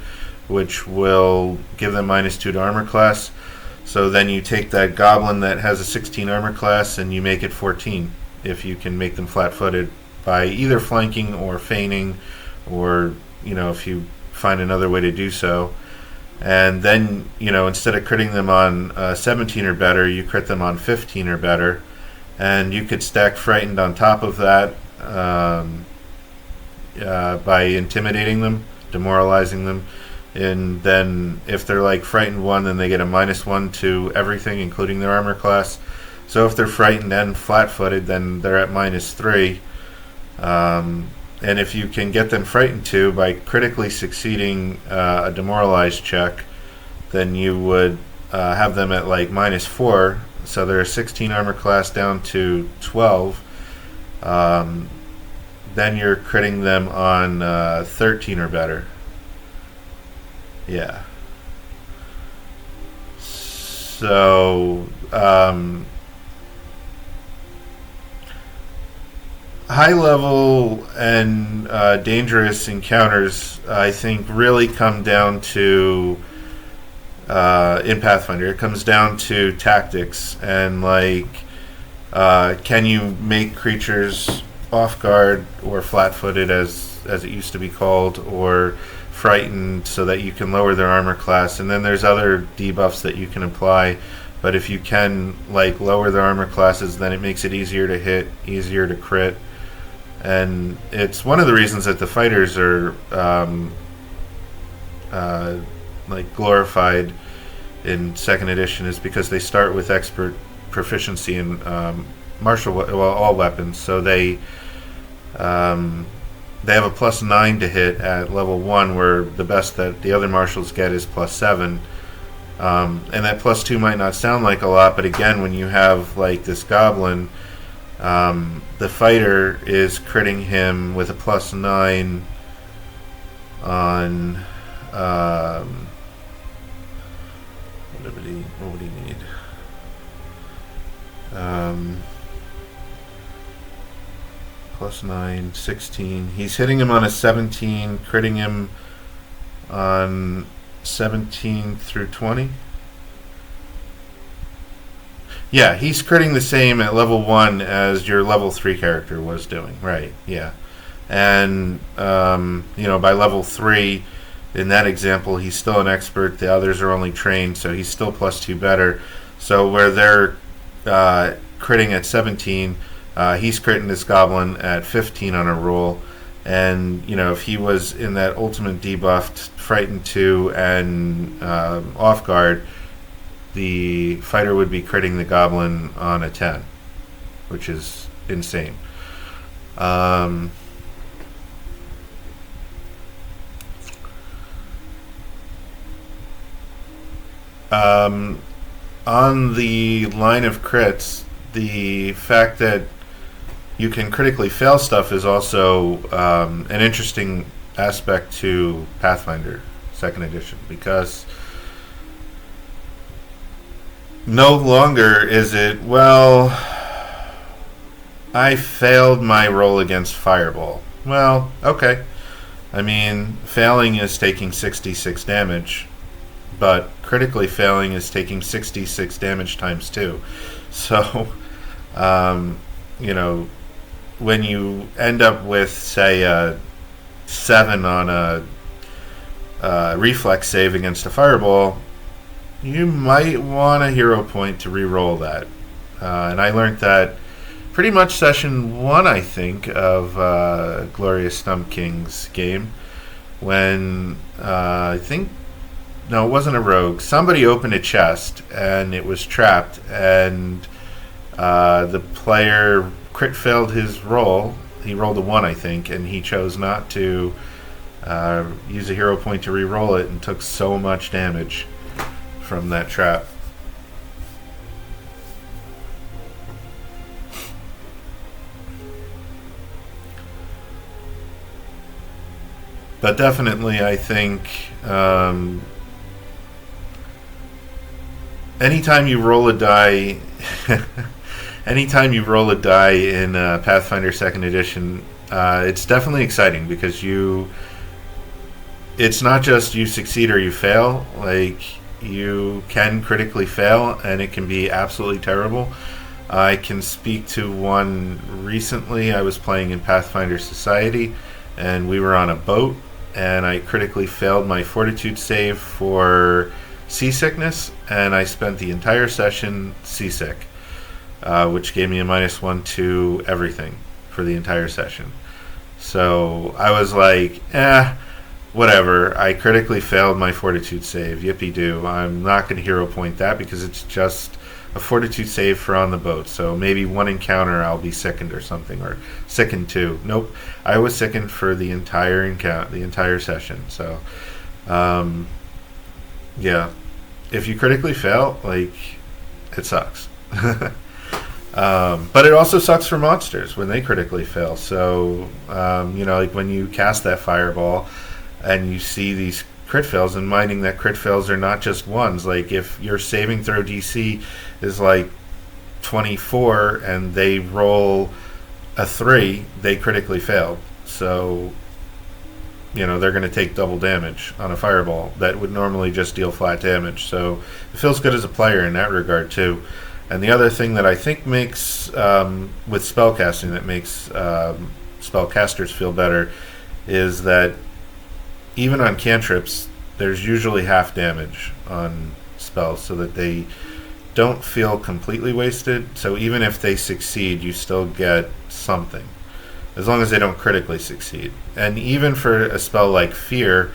[SPEAKER 2] which will give them -2 to armor class. So then you take that goblin that has a 16 armor class and you make it 14 if you can make them flat-footed by either flanking or feigning, or if you find another way to do so. And then instead of critting them on 17 or better, you crit them on 15 or better, and you could stack frightened on top of that by intimidating them, demoralizing them. And then if they're like frightened 1, then they get a -1 to everything, including their armor class. So if they're frightened and flat-footed, then they're at -3. And if you can get them frightened 2 by critically succeeding a demoralized check, then you would have them at like -4, so they're a 16 armor class down to 12. Then you're critting them on 13 or better. Yeah. So high level and dangerous encounters, I think, really come down to in Pathfinder. It comes down to tactics and like, can you make creatures off guard or flat-footed, as it used to be called, or frightened, so that you can lower their armor class. And then there's other debuffs that you can apply. But if you can like lower their armor classes, then it makes it easier to hit, easier to crit. And it's one of the reasons that the fighters are like glorified in 2nd edition, is because they start with expert proficiency in all weapons. So they have a +9 to hit at level 1, where the best that the other marshals get is +7. And that +2 might not sound like a lot, but again, when you have like this goblin, the fighter is critting him with a +9 on what would he need? +9, 16. He's hitting him on a 17, critting him on 17 through 20. Yeah, he's critting the same at level 1 as your level 3 character was doing. Right, yeah. And, by level 3, in that example, he's still an expert. The others are only trained, so he's still +2 better. So where they're critting at 17, he's critting this goblin at 15 on a roll. And, if he was in that ultimate debuffed, frightened 2, and off guard, the fighter would be critting the goblin on a 10, which is insane. On the line of crits, the fact that you can critically fail stuff is also an interesting aspect to Pathfinder 2nd edition, because no longer is it, well, I failed my roll against Fireball. Well, okay. I mean, failing is taking 66 damage, but critically failing is taking 66 damage times 2. So, when you end up with, say, a 7 on a reflex save against a Fireball, you might want a hero point to re-roll that. And I learned that pretty much session 1, I think, of Glorious Stump King's game, when no, it wasn't a rogue. Somebody opened a chest and it was trapped, and the player crit failed his roll. He rolled a 1, I think, and he chose not to use a hero point to re-roll it, and took so much damage from that trap. But definitely, I think anytime you roll a die, in Pathfinder 2nd edition, it's definitely exciting, because it's not just you succeed or you fail. Like, you can critically fail, and it can be absolutely terrible. I can speak to one recently. I was playing in Pathfinder Society, and we were on a boat, and I critically failed my fortitude save for seasickness, and I spent the entire session seasick, which gave me a -1 to everything for the entire session. So I was like, whatever. I critically failed my fortitude save. Yippee-doo. I'm not going to hero point that, because it's just a fortitude save for on the boat. So maybe one encounter I'll be sickened or something, or sickened too. Nope. I was sickened for the entire session. So, yeah. if you critically fail, like, it sucks. But it also sucks for monsters when they critically fail. So, like when you cast that fireball and you see these crit fails, and minding that crit fails are not just ones. Like if your saving throw DC is like 24 and they roll a 3, they critically failed. So, they're going to take double damage on a fireball that would normally just deal flat damage. So it feels good as a player in that regard too. And the other thing that I think makes, with spellcasting, that makes spellcasters feel better is that even on cantrips, there's usually half damage on spells so that they don't feel completely wasted. So even if they succeed, you still get something, as long as they don't critically succeed. And even for a spell like Fear,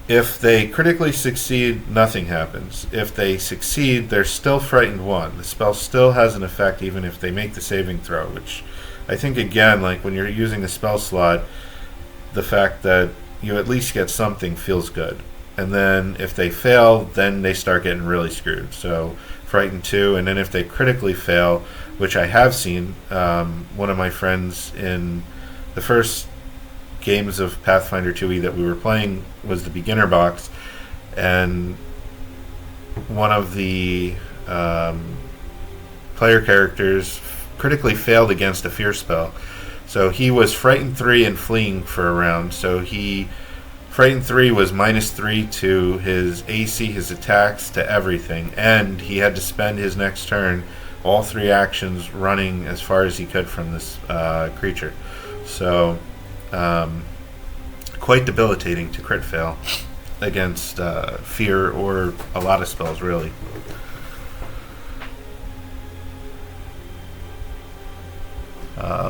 [SPEAKER 2] if they critically succeed, nothing happens. If they succeed, they're still frightened 1. The spell still has an effect even if they make the saving throw, which I think, again, like when you're using a spell slot, the fact that you at least get something feels good. And then if they fail, then they start getting really screwed. So frightened 2, and then if they critically fail, which I have seen, one of my friends in the first games of Pathfinder 2e that we were playing was the beginner box, and one of the player characters critically failed against a fear spell. So he was frightened 3 and fleeing for a round. So frightened 3 was -3 to his AC, his attacks, to everything, and he had to spend his next turn, all 3 actions, running as far as he could from this creature. So quite debilitating to crit fail against Fear or a lot of spells, really.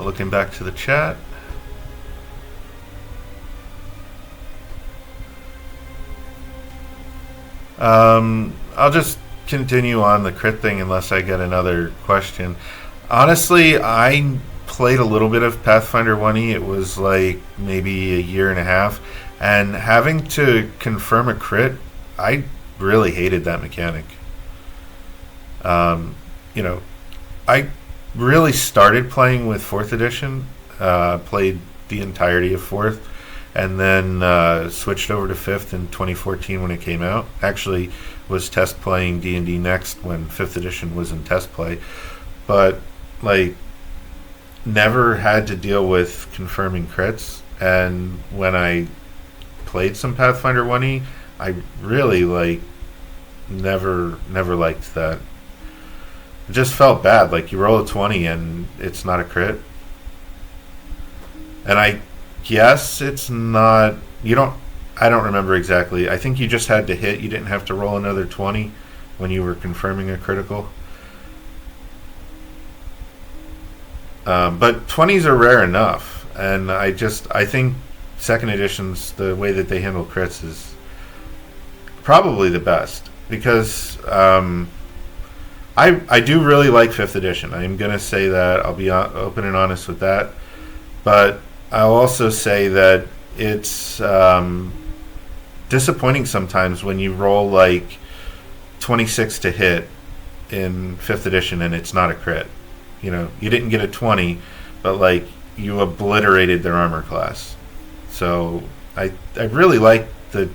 [SPEAKER 2] Looking back to the chat. I'll just continue on the crit thing unless I get another question. Honestly, I played a little bit of Pathfinder 1e. It was like maybe a year and a half, and having to confirm a crit, I really hated that mechanic. I really started playing with 4th edition, played the entirety of 4th, and then switched over to 5th in 2014 when it came out. Actually was test playing D&D next when 5th edition was in test play, but like never had to deal with confirming crits. And when I played some Pathfinder 1e, I really never liked that. It just felt bad. Like you roll a 20 and it's not a crit. And I guess it's not, I don't remember exactly. I think you just had to hit. You didn't have to roll another 20 when you were confirming a critical. But 20s are rare enough. And I think 2nd edition's, the way that they handle crits is probably the best. Because I do really like 5th edition. I'm going to say that. I'll be open and honest with that. But I'll also say that it's disappointing sometimes when you roll like 26 to hit in 5th edition and it's not a crit. You didn't get a 20, but like you obliterated their armor class. So I really like the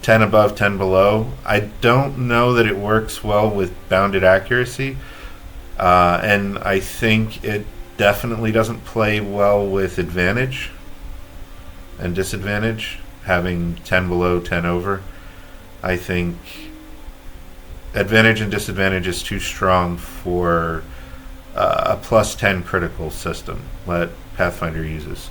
[SPEAKER 2] 10 above, 10 below. I don't know that it works well with bounded accuracy, and I think it definitely doesn't play well with advantage and disadvantage, having 10 below, 10 over. I think advantage and disadvantage is too strong for a plus 10 critical system that Pathfinder uses.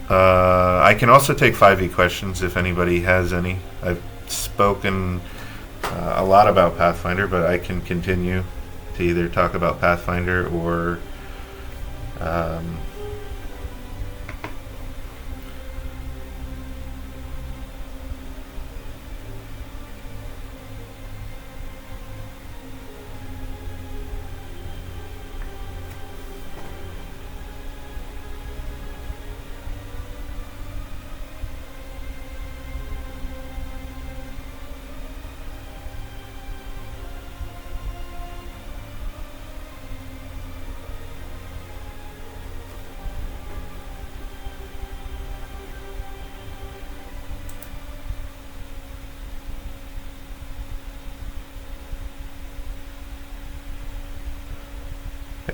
[SPEAKER 2] I can also take 5e questions if anybody has any. I've spoken a lot about Pathfinder, but I can continue to either talk about Pathfinder or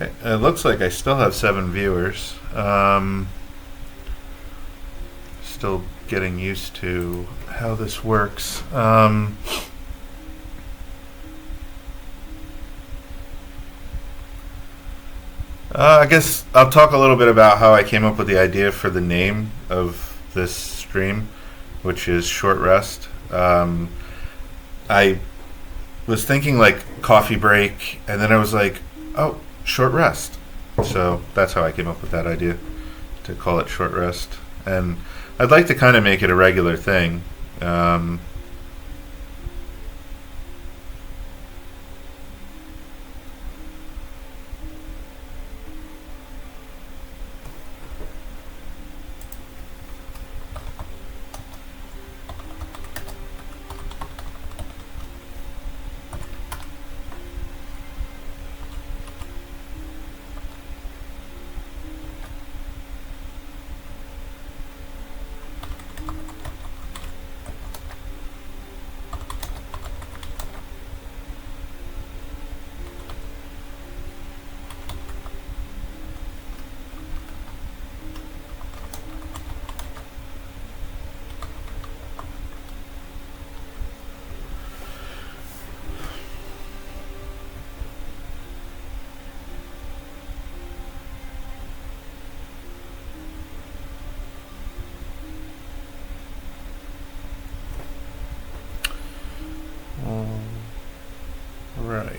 [SPEAKER 2] Okay, it looks like I still have 7 viewers. Still getting used to how this works. I guess I'll talk a little bit about how I came up with the idea for the name of this stream, which is Short Rest. I was thinking like coffee break, and then I was like, oh, Short Rest. So that's how I came up with that idea, to call it Short Rest. And I'd like to kind of make it a regular thing. Right.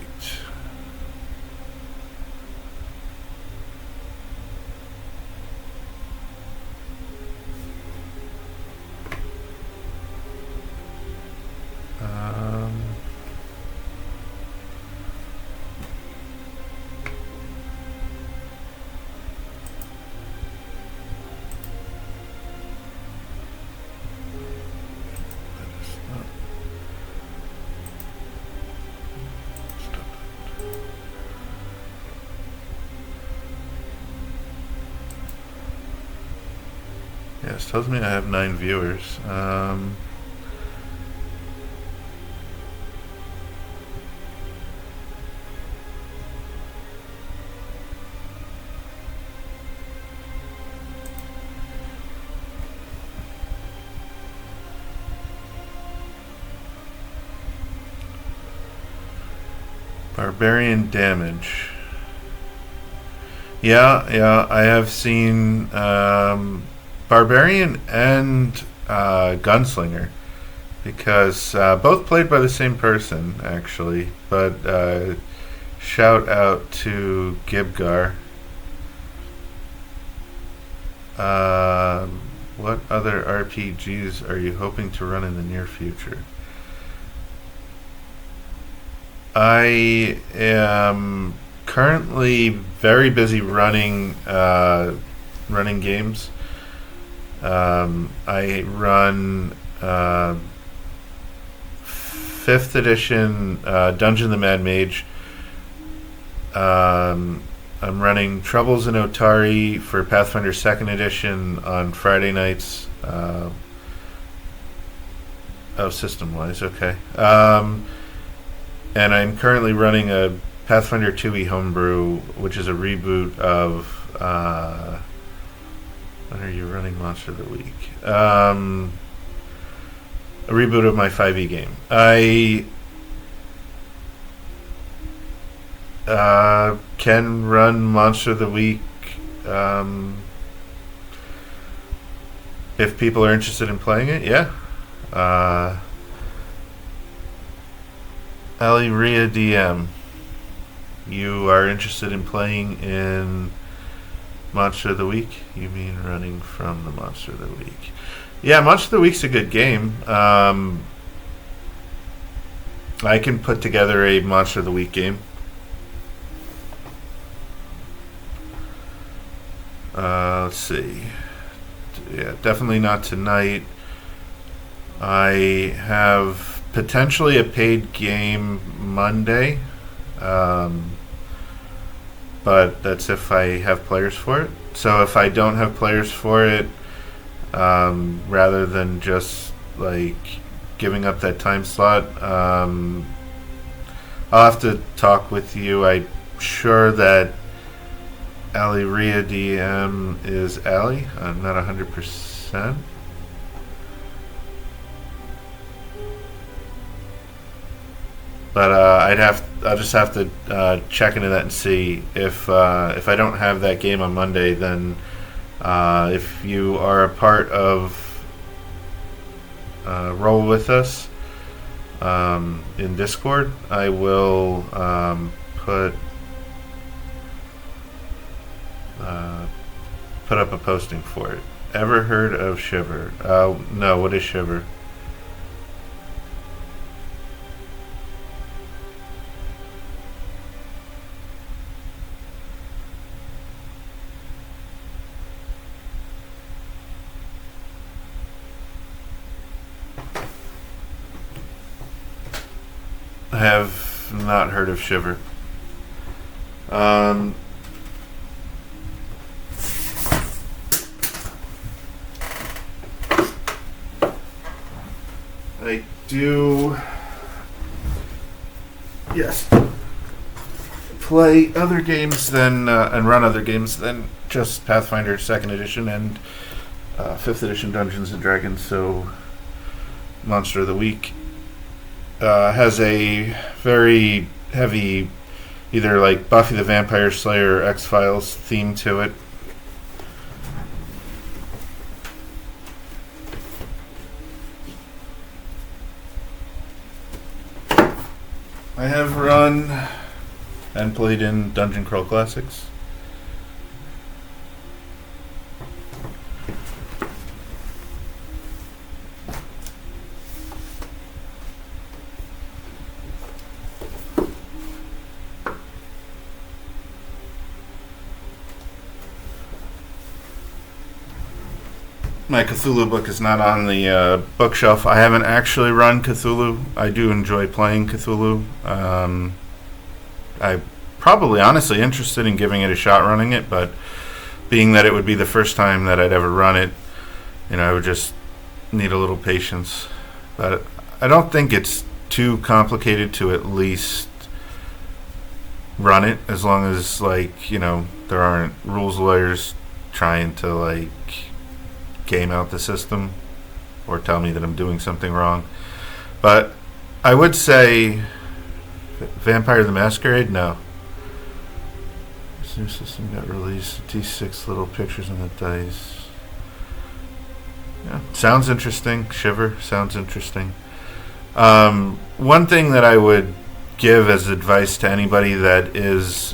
[SPEAKER 2] Yes, tells me I have 9 viewers. Barbarian damage. Yeah, I have seen Barbarian and Gunslinger, because both played by the same person, actually. But shout out to Gibgar. What other RPGs are you hoping to run in the near future? I am currently very busy running games. I run 5th edition Dungeon the Mad Mage. I'm running Troubles in Otari for Pathfinder 2nd edition on Friday nights. System-wise, okay. And I'm currently running a Pathfinder 2e homebrew, which is a reboot of... when are you running Monster of the Week? A reboot of my 5e game. I can run Monster of the Week if people are interested in playing it, yeah. Ali Ria DM, you are interested in playing in Monster of the Week? You mean running from the Monster of the Week? Yeah, Monster of the Week's a good game. I can put together a Monster of the Week game. Let's see. Yeah, definitely not tonight. I have potentially a paid game Monday, but that's if I have players for it. So if I don't have players for it, rather than just like giving up that time slot, I'll have to talk with you. I'm sure that Ali Ria DM is Ali. I'm not 100%. But I'll just have to check into that and see if I don't have that game on Monday. Then if you are a part of Roll With Us in Discord, I will put up a posting for it. Ever heard of Shiver? No. What is Shiver? I have not heard of Shiver. I do, yes, play other games than and run other games than just Pathfinder 2nd Edition and 5th Edition Dungeons and Dragons. So, Monster of the Week has a very heavy, either like Buffy the Vampire Slayer or X-Files theme to it. I have run and played in Dungeon Crawl Classics. My Cthulhu book is not on the bookshelf. I haven't actually run Cthulhu. I do enjoy playing Cthulhu. I'm probably honestly interested in giving it a shot running it, but being that it would be the first time that I'd ever run it, I would just need a little patience. But I don't think it's too complicated to at least run it, as long as there aren't rules lawyers trying to game out the system or tell me that I'm doing something wrong. But I would say Vampire the Masquerade, no. This new system got released. D6 little pictures on the dice. Yeah, sounds interesting. Shiver sounds interesting. One thing that I would give as advice to anybody that is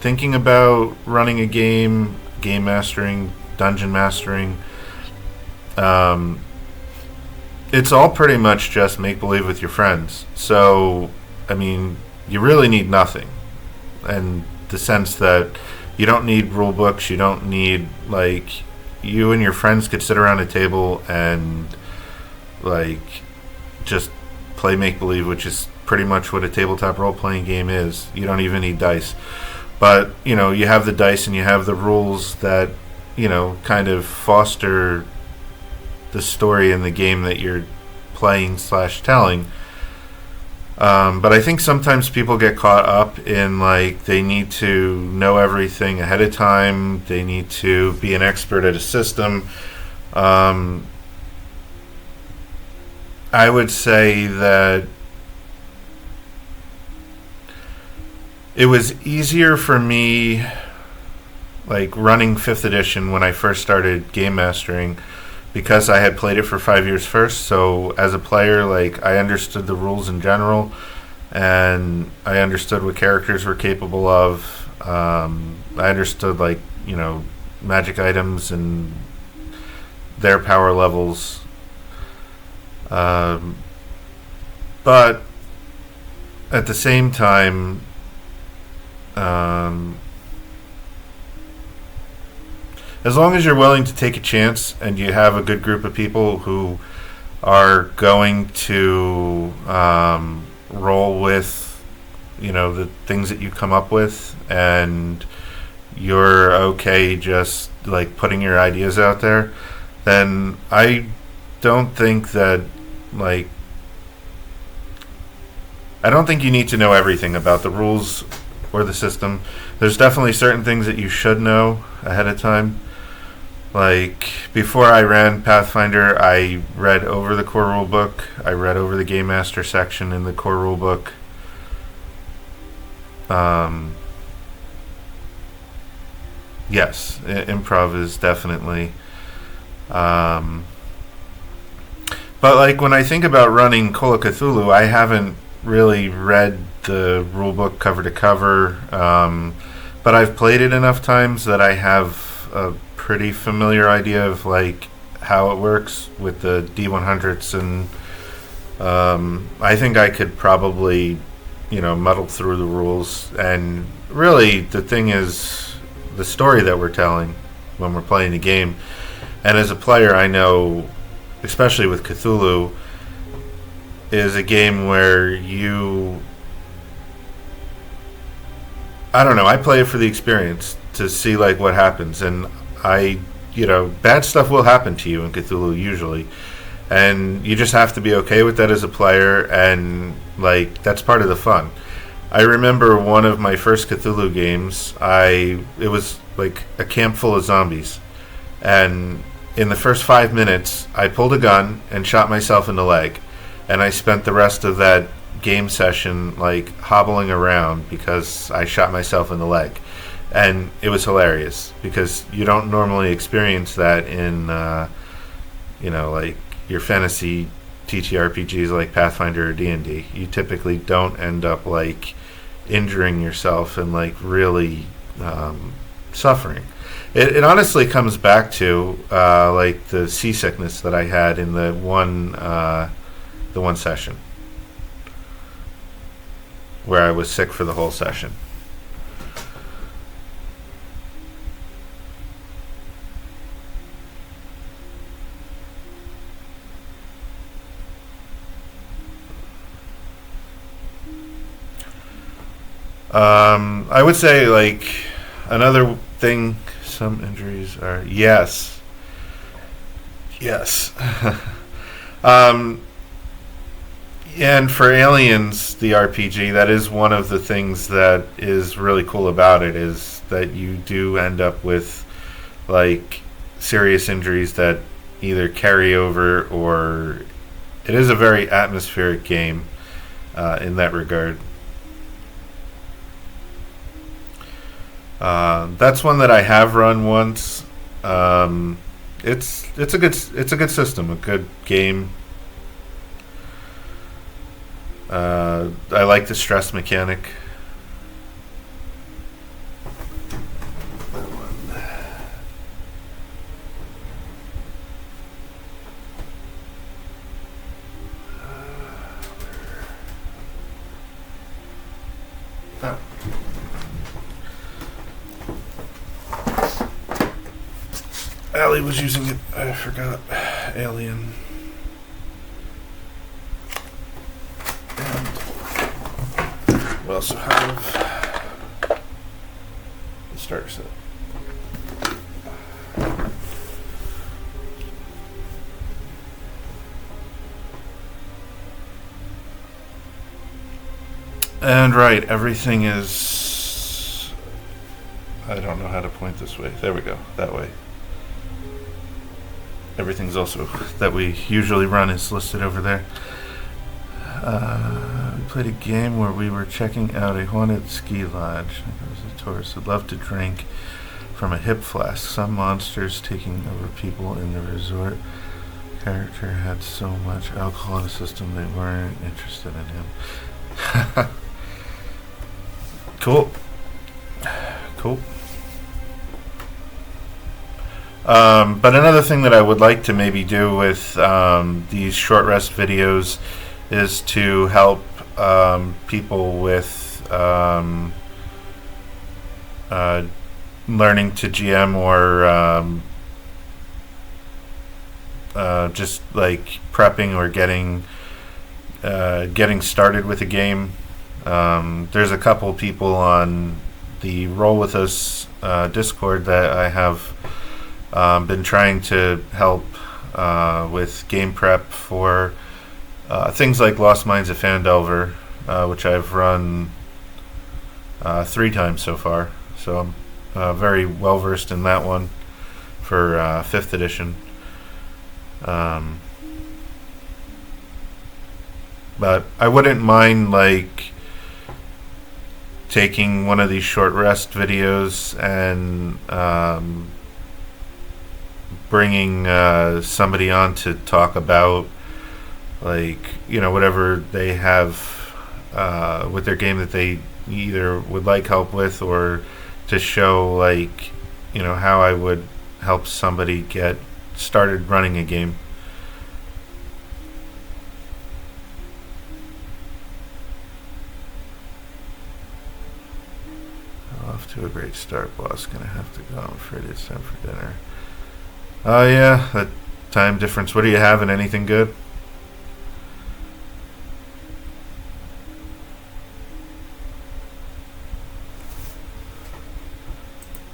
[SPEAKER 2] thinking about running a game mastering, dungeon mastering, it's all pretty much just make believe with your friends. So, you really need nothing, in the sense that you don't need rule books. You don't need you and your friends could sit around a table and just play make believe, which is pretty much what a tabletop role playing game is. You don't even need dice, but you have the dice and you have the rules that kind of foster the story in the game that you're playing / telling. But I think sometimes people get caught up in they need to know everything ahead of time. They need to be an expert at a system. I would say that it was easier for me running 5th edition when I first started game mastering, because I had played it for 5 years first. So as a player, I understood the rules in general, and I understood what characters were capable of. I understood magic items and their power levels. But at the same time, as long as you're willing to take a chance and you have a good group of people who are going to roll with the things that you come up with, and you're okay just putting your ideas out there, then I don't think that I don't think you need to know everything about the rules or the system. There's definitely certain things that you should know ahead of time. Like, before I ran Pathfinder, I read over the core rule book. I read over the Game Master section in the core rule book. Yes, improv is definitely... but like when I think about running Call of Cthulhu, I haven't really read the rulebook cover to cover, but I've played it enough times that I have a pretty familiar idea of like how it works with the D100s, and I think I could probably, muddle through the rules. And really, the thing is the story that we're telling when we're playing the game. And as a player, I know, especially with Cthulhu, is a game where I don't know, I play it for the experience to see like what happens, and bad stuff will happen to you in Cthulhu usually, and you just have to be okay with that as a player, and like that's part of the fun. I remember one of my first Cthulhu games, it was like a camp full of zombies, and in the first 5 minutes, I pulled a gun and shot myself in the leg. And I spent the rest of that game session like hobbling around because I shot myself in the leg. And it was hilarious because you don't normally experience that in, like your fantasy TTRPGs like Pathfinder or D&D. You typically don't end up like injuring yourself and like really suffering. It honestly comes back to like the seasickness that I had in the one session where I was sick for the whole session. I would say like another thing. Some injuries are yes. And for Aliens, the RPG, that is one of the things that is really cool about it, is that you do end up with like serious injuries that either carry over, or it is a very atmospheric game in that regard. That's one that I have run once. It's a good system, a good game. I like the stress mechanic. Allie was using it. I forgot. Alien. And we also have the starter set. And right, everything is... I don't know how to point this way. There we go. That way. Everything's also that we usually run is listed over there. We played a game where we were checking out a haunted ski lodge. There was a tourist who loved to drink from a hip flask. Some monsters taking over people in the resort. Character had so much alcohol in the system they weren't interested in him. Cool. But another thing that I would like to maybe do with these short rest videos is to help people with learning to GM, or just like prepping or getting started with a game. There's a couple people on the Roll With Us Discord that I have been trying to help with game prep for things like Lost Mines of Phandelver, which I've run 3 times so far. So I'm very well versed in that one for 5th edition. But I wouldn't mind taking one of these short rest videos and bringing somebody on to talk about whatever they have with their game that they either would like help with, or to show how I would help somebody get started running a game. Off to a great start, boss. Gonna have to go. I'm afraid it's time for dinner. Oh yeah, that time difference. What are you having? Anything good?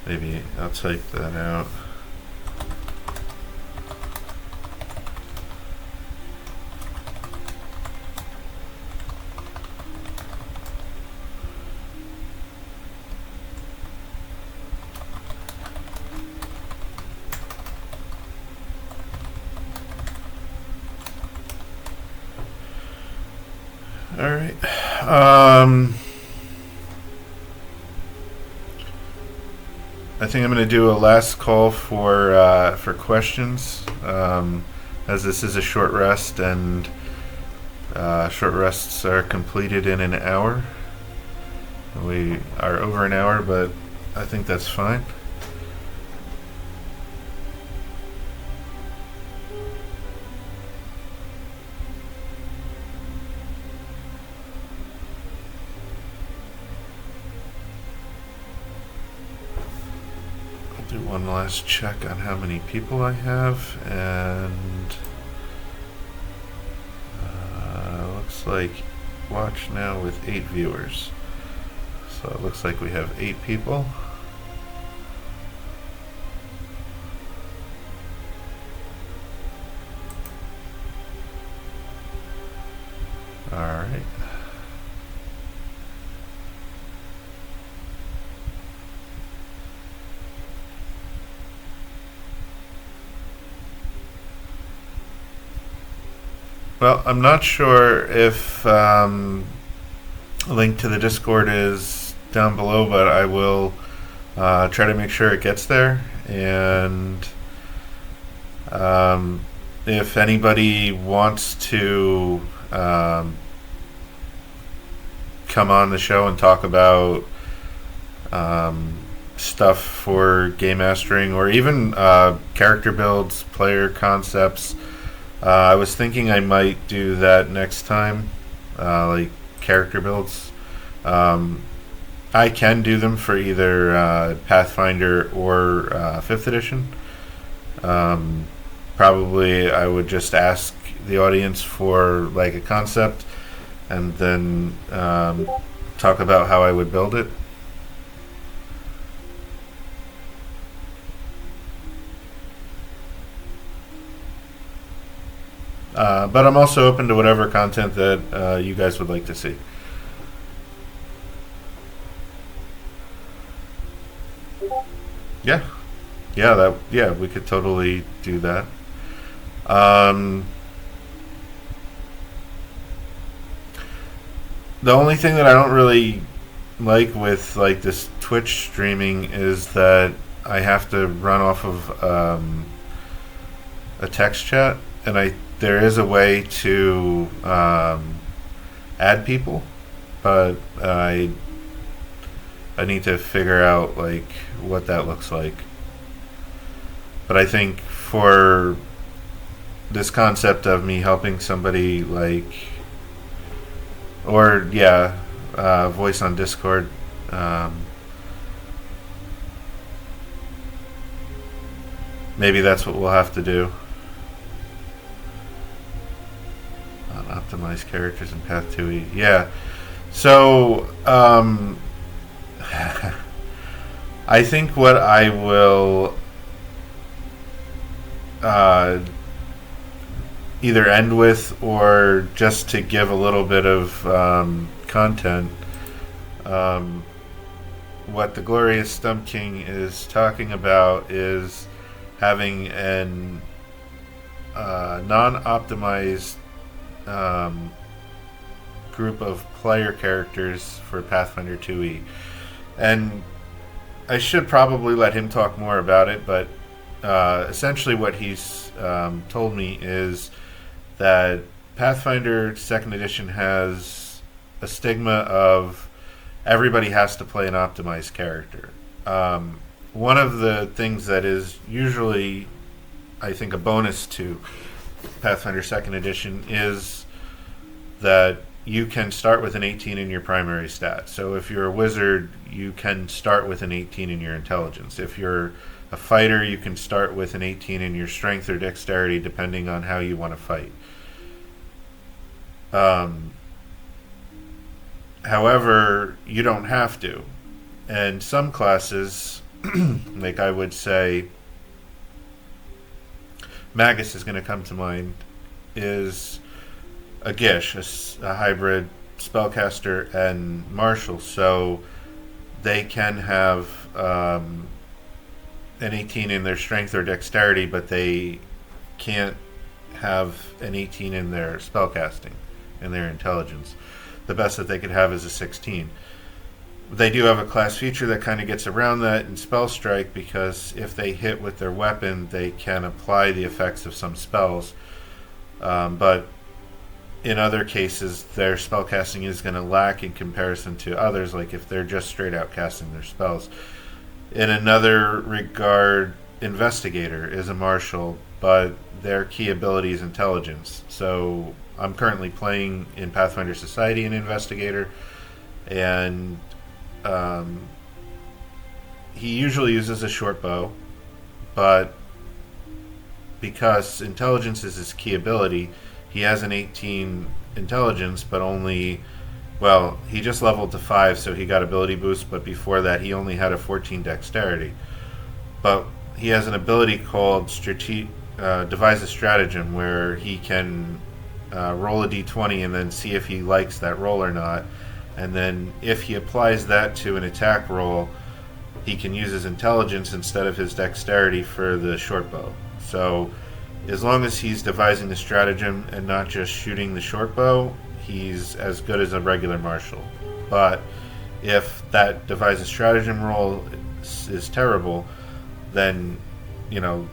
[SPEAKER 2] Maybe I'll type that out. All right. I think I'm going to do a last call for questions, as this is a short rest, and short rests are completed in an hour. We are over an hour, but I think that's fine. Do one last check on how many people I have, and looks like watch now with 8 viewers. So it looks like we have 8 people. All right. Well, I'm not sure if a link to the Discord is down below, but I will try to make sure it gets there. And if anybody wants to come on the show and talk about stuff for game mastering, or even character builds, player concepts, I was thinking I might do that next time, like character builds. I can do them for either Pathfinder or 5th edition. Probably I would just ask the audience for a concept, and then talk about how I would build it. But I'm also open to whatever content that you guys would like to see. Yeah, we could totally do that. The only thing that I don't really like with this Twitch streaming is that I have to run off of a text chat, and there is a way to add people, but I need to figure out what that looks like. But I think for this concept of me helping somebody voice on Discord, maybe that's what we'll have to do. Optimize characters in Path 2e. Yeah. So, I think what I will either end with, or just to give a little bit of content, what the Glorious Stump King is talking about is having an non-optimized group of player characters for Pathfinder 2e. And I should probably let him talk more about it, but essentially what he's told me is that Pathfinder 2nd Edition has a stigma of everybody has to play an optimized character. One of the things that is usually, I think, a bonus to Pathfinder 2nd Edition is that you can start with an 18 in your primary stat. So if you're a wizard, you can start with an 18 in your intelligence. If you're a fighter, you can start with an 18 in your strength or dexterity, depending on how you want to fight. However, you don't have to. And some classes, like I would say, Magus is going to come to mind, is a Gish, a hybrid spellcaster and martial, so they can have an 18 in their strength or dexterity, but they can't have an 18 in their spellcasting and their intelligence. The best that they could have is a 16. They do have a class feature that kind of gets around that in Spell Strike, because if they hit with their weapon, they can apply the effects of some spells. But in other cases, their spellcasting is going to lack in comparison to others, like if they're just straight out casting their spells. In another regard, Investigator is a martial, but their key ability is intelligence. So I'm currently playing in Pathfinder Society an Investigator, and he usually uses a short bow, but because intelligence is his key ability, he has an 18 intelligence, but only, well, he just leveled to 5, so he got ability boost, but before that he only had a 14 dexterity. But he has an ability called Devise a Stratagem, where he can roll a d20 and then see if he likes that roll or not. And then if he applies that to an attack roll, he can use his intelligence instead of his dexterity for the short bow. So as long as he's devising the stratagem and not just shooting the short bow, he's as good as a regular martial. But if that devise a stratagem roll is terrible, then, you know,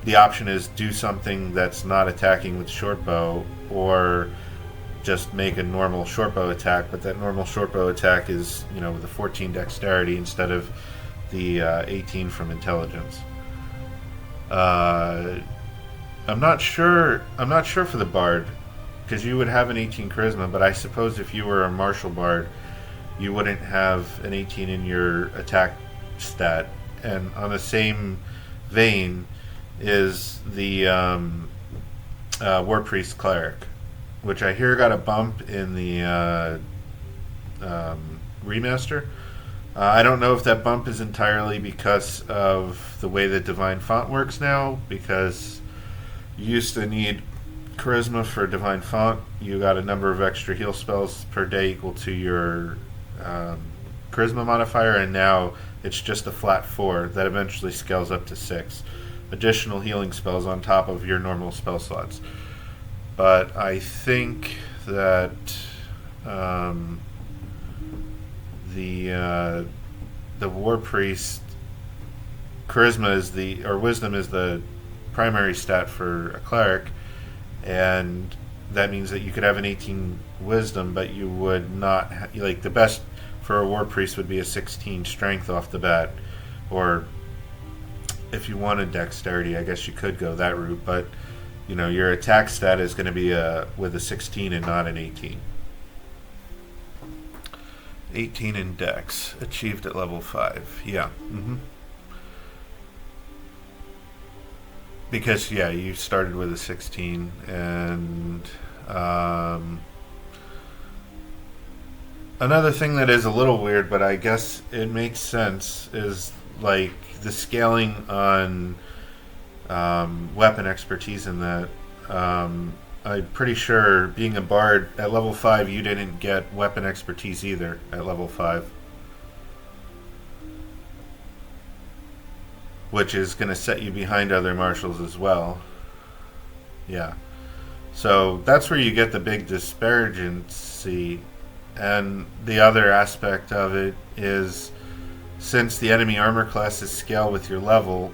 [SPEAKER 2] the option is do something that's not attacking with short bow, or just make a normal short bow attack, but that normal short bow attack is, you know, with a 14 dexterity instead of the 18 from intelligence. I'm not sure for the bard, because you would have an 18 charisma, but I suppose if you were a martial bard, you wouldn't have an 18 in your attack stat. And on the same vein is the War Priest Cleric, which I hear got a bump in the remaster. I don't know if that bump is entirely because of the way that Divine Font works now, because you used to need charisma for Divine Font. You got a number of extra heal spells per day equal to your charisma modifier, and now it's just a flat 4 that eventually scales up to 6 additional healing spells on top of your normal spell slots. But I think that the War Priest charisma is wisdom is the primary stat for a cleric, and that means that you could have an 18 wisdom, but you would not like the best for a War Priest would be a 16 strength off the bat, or if you wanted dexterity, I guess you could go that route, but you know, your attack stat is going to be with a 16 and not an 18. 18 in dex, achieved at level 5. Yeah. Because, yeah, you started with a 16, and another thing that is a little weird, but I guess it makes sense, is like the scaling on weapon expertise in that. I'm pretty sure, being a bard, at level 5 you didn't get weapon expertise either at level 5. which is going to set you behind other marshals as well. Yeah. So that's where you get the big disparigency. And the other aspect of it is, since the enemy armor classes scale with your level,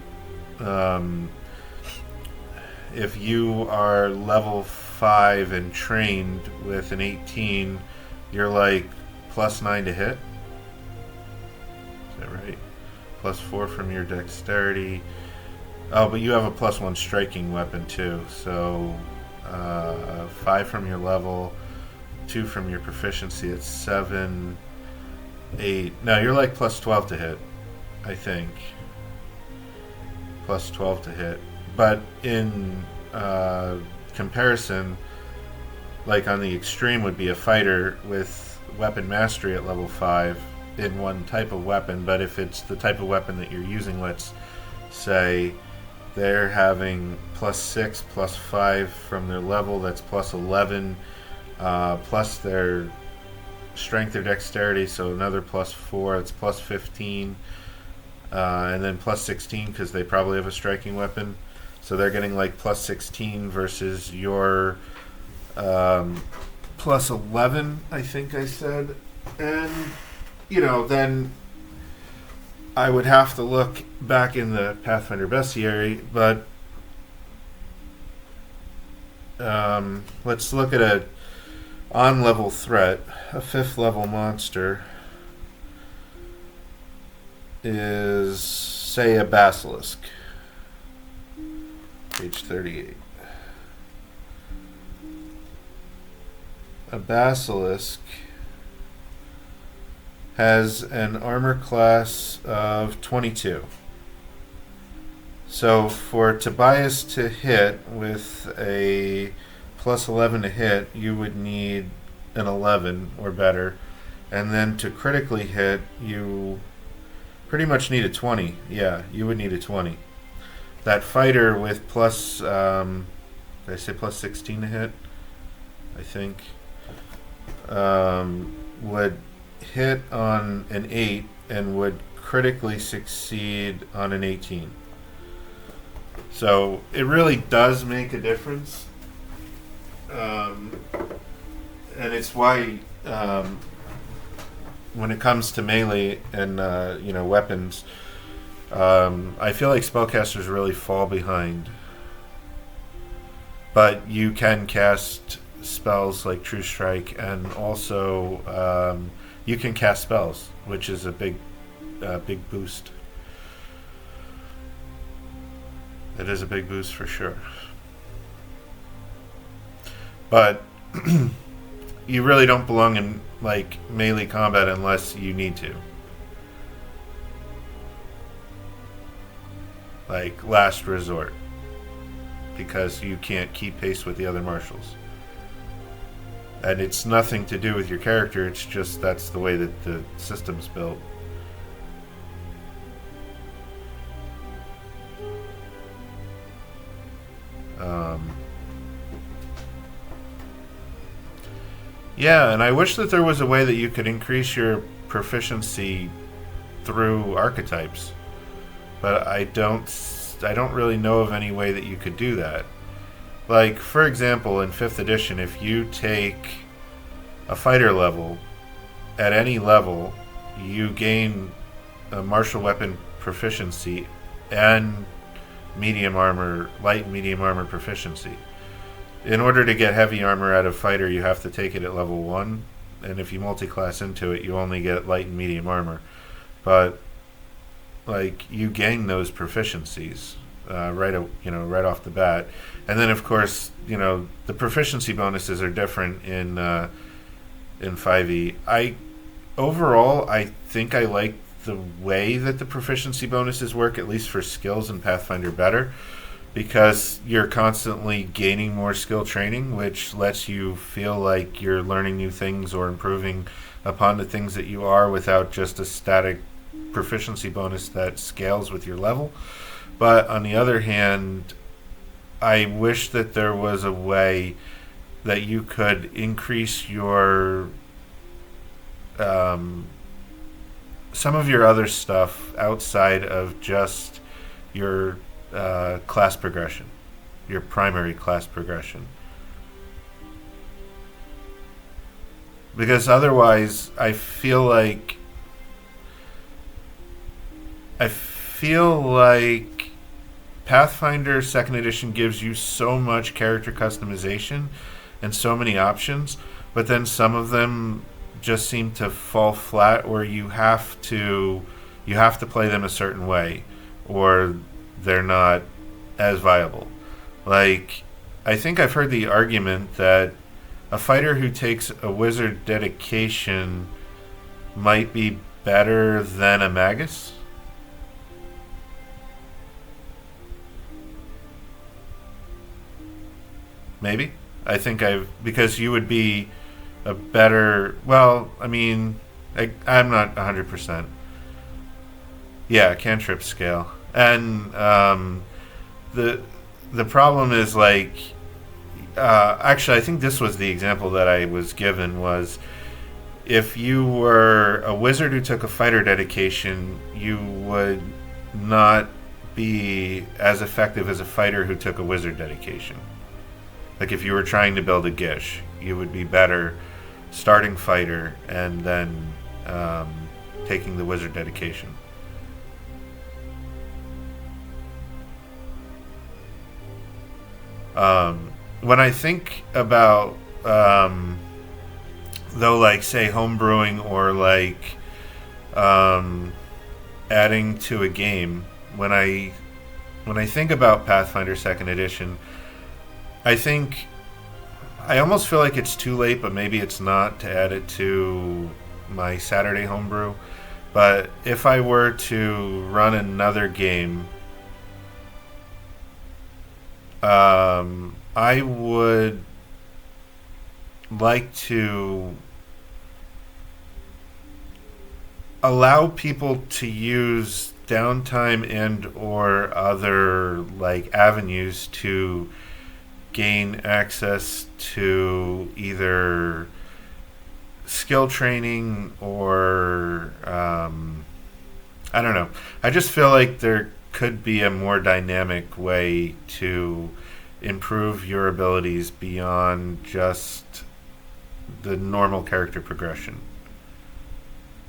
[SPEAKER 2] if you are level 5 and trained with an 18, you're like +9 to hit. Is that right? +4 from your dexterity. Oh, but you have a +1 striking weapon too. So 5 from your level, 2 from your proficiency. It's 7, 8. No, you're like +12 to hit, I think. +12 to hit. But in comparison, like on the extreme would be a fighter with weapon mastery at level 5 in one type of weapon. But if it's the type of weapon that you're using, let's say they're having +6, +5 from their level, that's +11, plus their strength or dexterity, so another +4, it's +15, and then +16 because they probably have a striking weapon. So they're getting like +16 versus your +11, I think I said. And, then I would have to look back in the Pathfinder bestiary, but let's look at a on-level threat. A 5th level monster is, say, a basilisk. Page 38. A basilisk has an armor class of 22. So for Tobias to hit with a +11 to hit, you would need an 11 or better. And then to critically hit, you pretty much need a 20. Yeah, you would need a 20. That fighter with did I say +16 to hit? I think. Would hit on an 8 and would critically succeed on an 18. So it really does make a difference. And it's why when it comes to melee and weapons, I feel like spellcasters really fall behind. But you can cast spells like True Strike, and also you can cast spells, which is a big boost. It is a big boost for sure. But you really don't belong in like melee combat unless you need to. Like last resort, because you can't keep pace with the other marshals. And it's nothing to do with your character, it's just that's the way that the system's built. Yeah, and I wish that there was a way that you could increase your proficiency through archetypes. But I don't really know of any way that you could do that. Like, for example, in 5th edition, if you take a fighter level, at any level, you gain a martial weapon proficiency and medium armor, light and medium armor proficiency. In order to get heavy armor out of fighter, you have to take it at level 1, and if you multi-class into it, you only get light and medium armor. But like, you gain those proficiencies right off the bat, and then of course the proficiency bonuses are different in 5e. Overall I think I like the way that the proficiency bonuses work, at least for skills in Pathfinder, better, because you're constantly gaining more skill training, which lets you feel like you're learning new things or improving upon the things that you are, without just a static proficiency bonus that scales with your level. But on the other hand, I wish that there was a way that you could increase your some of your other stuff outside of just your class progression, your primary class progression. Because otherwise, I feel like Pathfinder 2nd Edition gives you so much character customization and so many options, but then some of them just seem to fall flat, or you have to play them a certain way, or they're not as viable. Like, I think I've heard the argument that a fighter who takes a wizard dedication might be better than a magus. Maybe. I think because you would be a better, well, I mean, I'm not 100%. Yeah, cantrip scale. And the problem is, like, actually, I think this was the example that I was given, was if you were a wizard who took a fighter dedication, you would not be as effective as a fighter who took a wizard dedication. Like, if you were trying to build a Gish, you would be better starting fighter and then taking the wizard dedication. When I think about, though, like, say, homebrewing or, like, adding to a game, when I think about Pathfinder 2nd Edition, I almost feel like it's too late, but maybe it's not, to add it to my Saturday homebrew. But if I were to run another game, I would like to allow people to use downtime and or other, like, avenues to gain access to either skill training or I don't know. I just feel like there could be a more dynamic way to improve your abilities beyond just the normal character progression.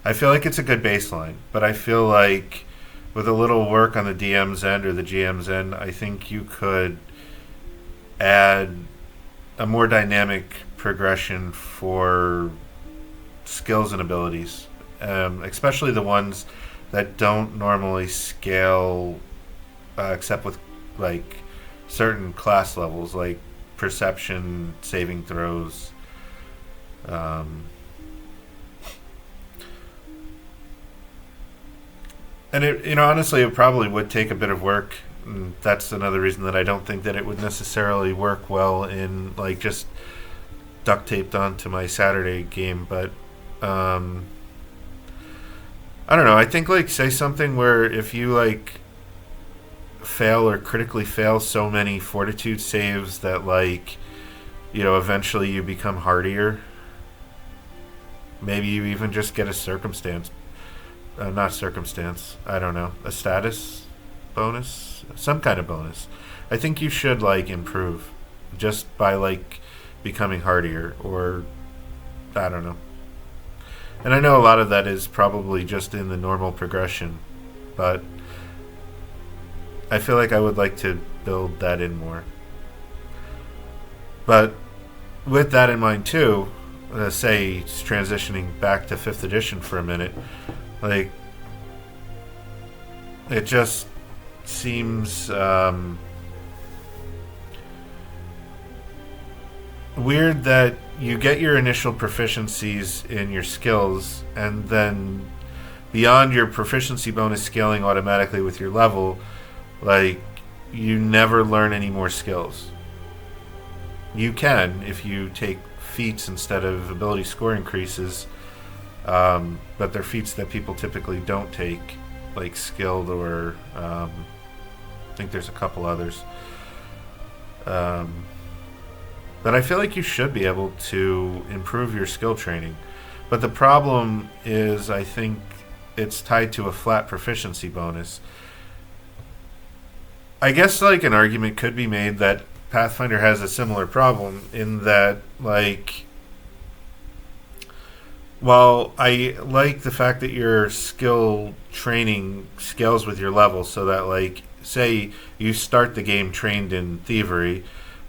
[SPEAKER 2] I feel like it's a good baseline, but I feel like with a little work on the DM's end or the GM's end, I think you could add a more dynamic progression for skills and abilities, especially the ones that don't normally scale except with, like, certain class levels, like perception, saving throws. And it, honestly, it probably would take a bit of work. And that's another reason that I don't think that it would necessarily work well in, like, just duct taped onto my Saturday game. But I don't know. I think, like, say something where if you, like, fail or critically fail so many fortitude saves that, like, eventually you become hardier. Maybe you even just get a circumstance. Not circumstance. I don't know. A status bonus? Some kind of bonus. I think you should, like, improve just by, like, becoming hardier, or I don't know. And I know a lot of that is probably just in the normal progression, but I feel like I would like to build that in more. But with that in mind too, say transitioning back to 5th edition for a minute, like, it just seems weird that you get your initial proficiencies in your skills, and then beyond your proficiency bonus scaling automatically with your level, like, you never learn any more skills. You can if you take feats instead of ability score increases, but they're feats that people typically don't take, like skilled or I think there's a couple others. But I feel like you should be able to improve your skill training. But the problem is, I think it's tied to a flat proficiency bonus. I guess like an argument could be made that Pathfinder has a similar problem in that, like, while I like the fact that your skill training scales with your level, so that, like, say you start the game trained in thievery,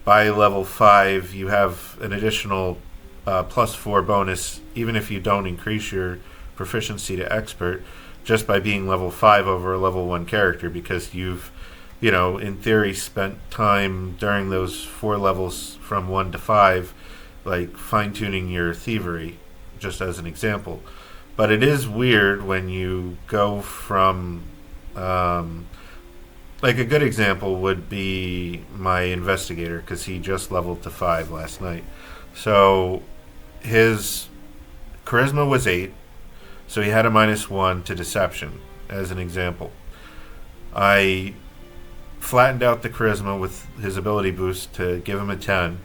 [SPEAKER 2] by level 5 you have an additional +4 bonus, even if you don't increase your proficiency to expert, just by being level 5 over a level 1 character, because you've, in theory, spent time during those 4 levels from 1 to 5, like, fine-tuning your thievery, just as an example. But it is weird when you go from, like, a good example would be my investigator, because he just leveled to 5 last night. So his charisma was 8, so he had a -1 to deception, as an example. I flattened out the charisma with his ability boost to give him a 10,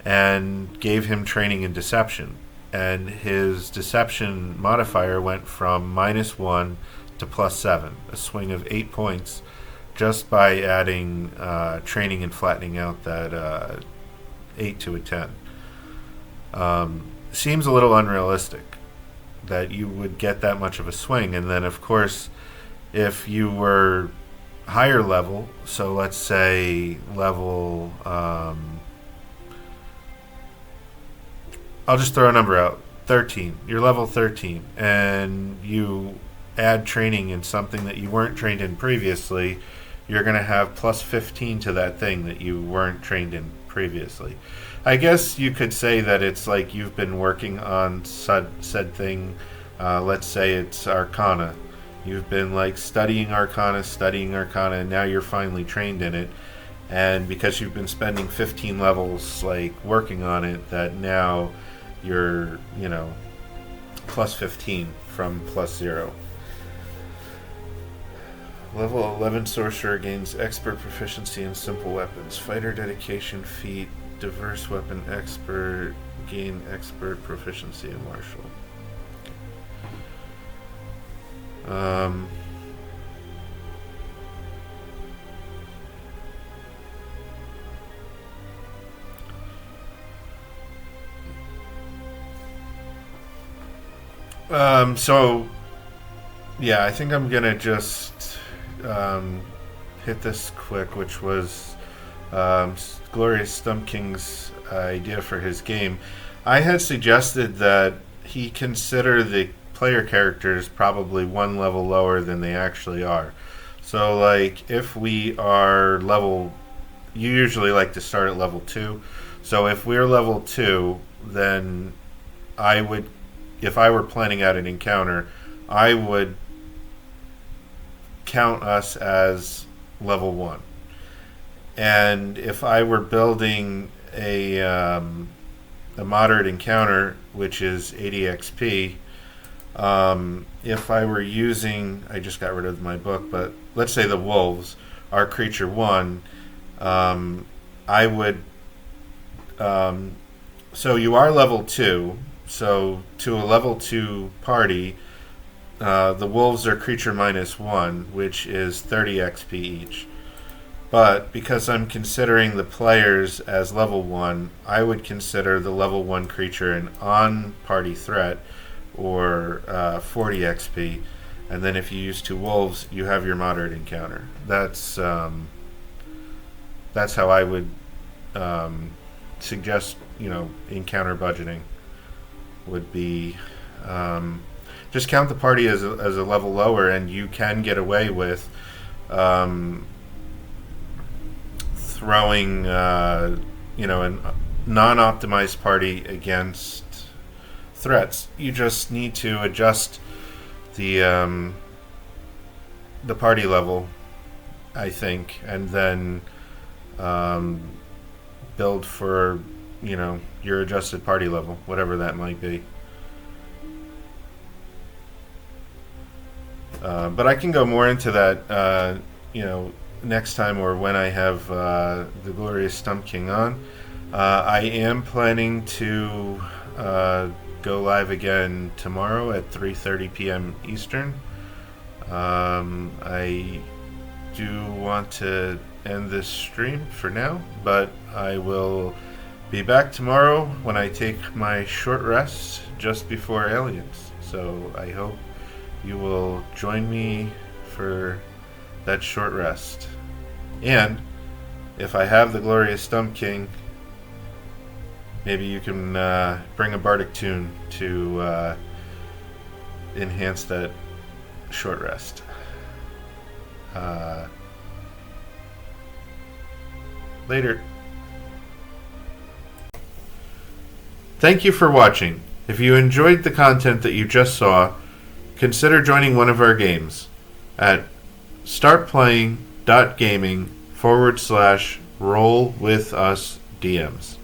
[SPEAKER 2] and gave him training in deception. And his deception modifier went from -1 to +7, a swing of 8 points, just by adding training and flattening out that 8 to a 10. Seems a little unrealistic that you would get that much of a swing. And then, of course, if you were higher level, so let's say level, I'll just throw a number out, 13. You're level 13, and you add training in something that you weren't trained in previously, you're going to have +15 to that thing that you weren't trained in previously. I guess you could say that it's like you've been working on said thing. Let's say it's Arcana. You've been, like, studying Arcana, and now you're finally trained in it. And because you've been spending 15 levels, like, working on it, that now you're, +15 from +0. Level 11 Sorcerer gains expert proficiency in simple weapons. Fighter dedication feat, diverse weapon expert, gain expert proficiency in martial. So, yeah, I think I'm gonna just hit this quick, which was Glorious Stump King's idea for his game. I had suggested that he consider the player characters probably one level lower than they actually are. So, like, if we are level, you usually like to start at level 2. So if we're level 2, then I would, if I were planning out an encounter, I would count us as level 1. And if I were building a moderate encounter, which is 80 XP, if I were using, I just got rid of my book, but let's say the wolves are creature 1, I would, so you are level 2, so to a level 2 party, the wolves are creature -1, which is 30 XP each. But because I'm considering the players as level 1, I would consider the level 1 creature an on-party threat, or 40 XP. And then if you use 2 wolves, you have your moderate encounter. That's how I would suggest, encounter budgeting would be. Just count the party as a level lower, and you can get away with throwing, a non-optimized party against threats. You just need to adjust the party level, I think, and then build for, your adjusted party level, whatever that might be. But I can go more into that, next time, or when I have the Glorious Stump King on. I am planning to go live again tomorrow at 3:30 p.m. Eastern. I do want to end this stream for now, but I will be back tomorrow when I take my short rest just before Aliens. So I hope you will join me for that short rest. And if I have the glorious Stump King, maybe you can bring a bardic tune to enhance that short rest. Later. Thank you for watching. If you enjoyed the content that you just saw, consider joining one of our games at StartPlaying.Gaming /RollWithUsDMs.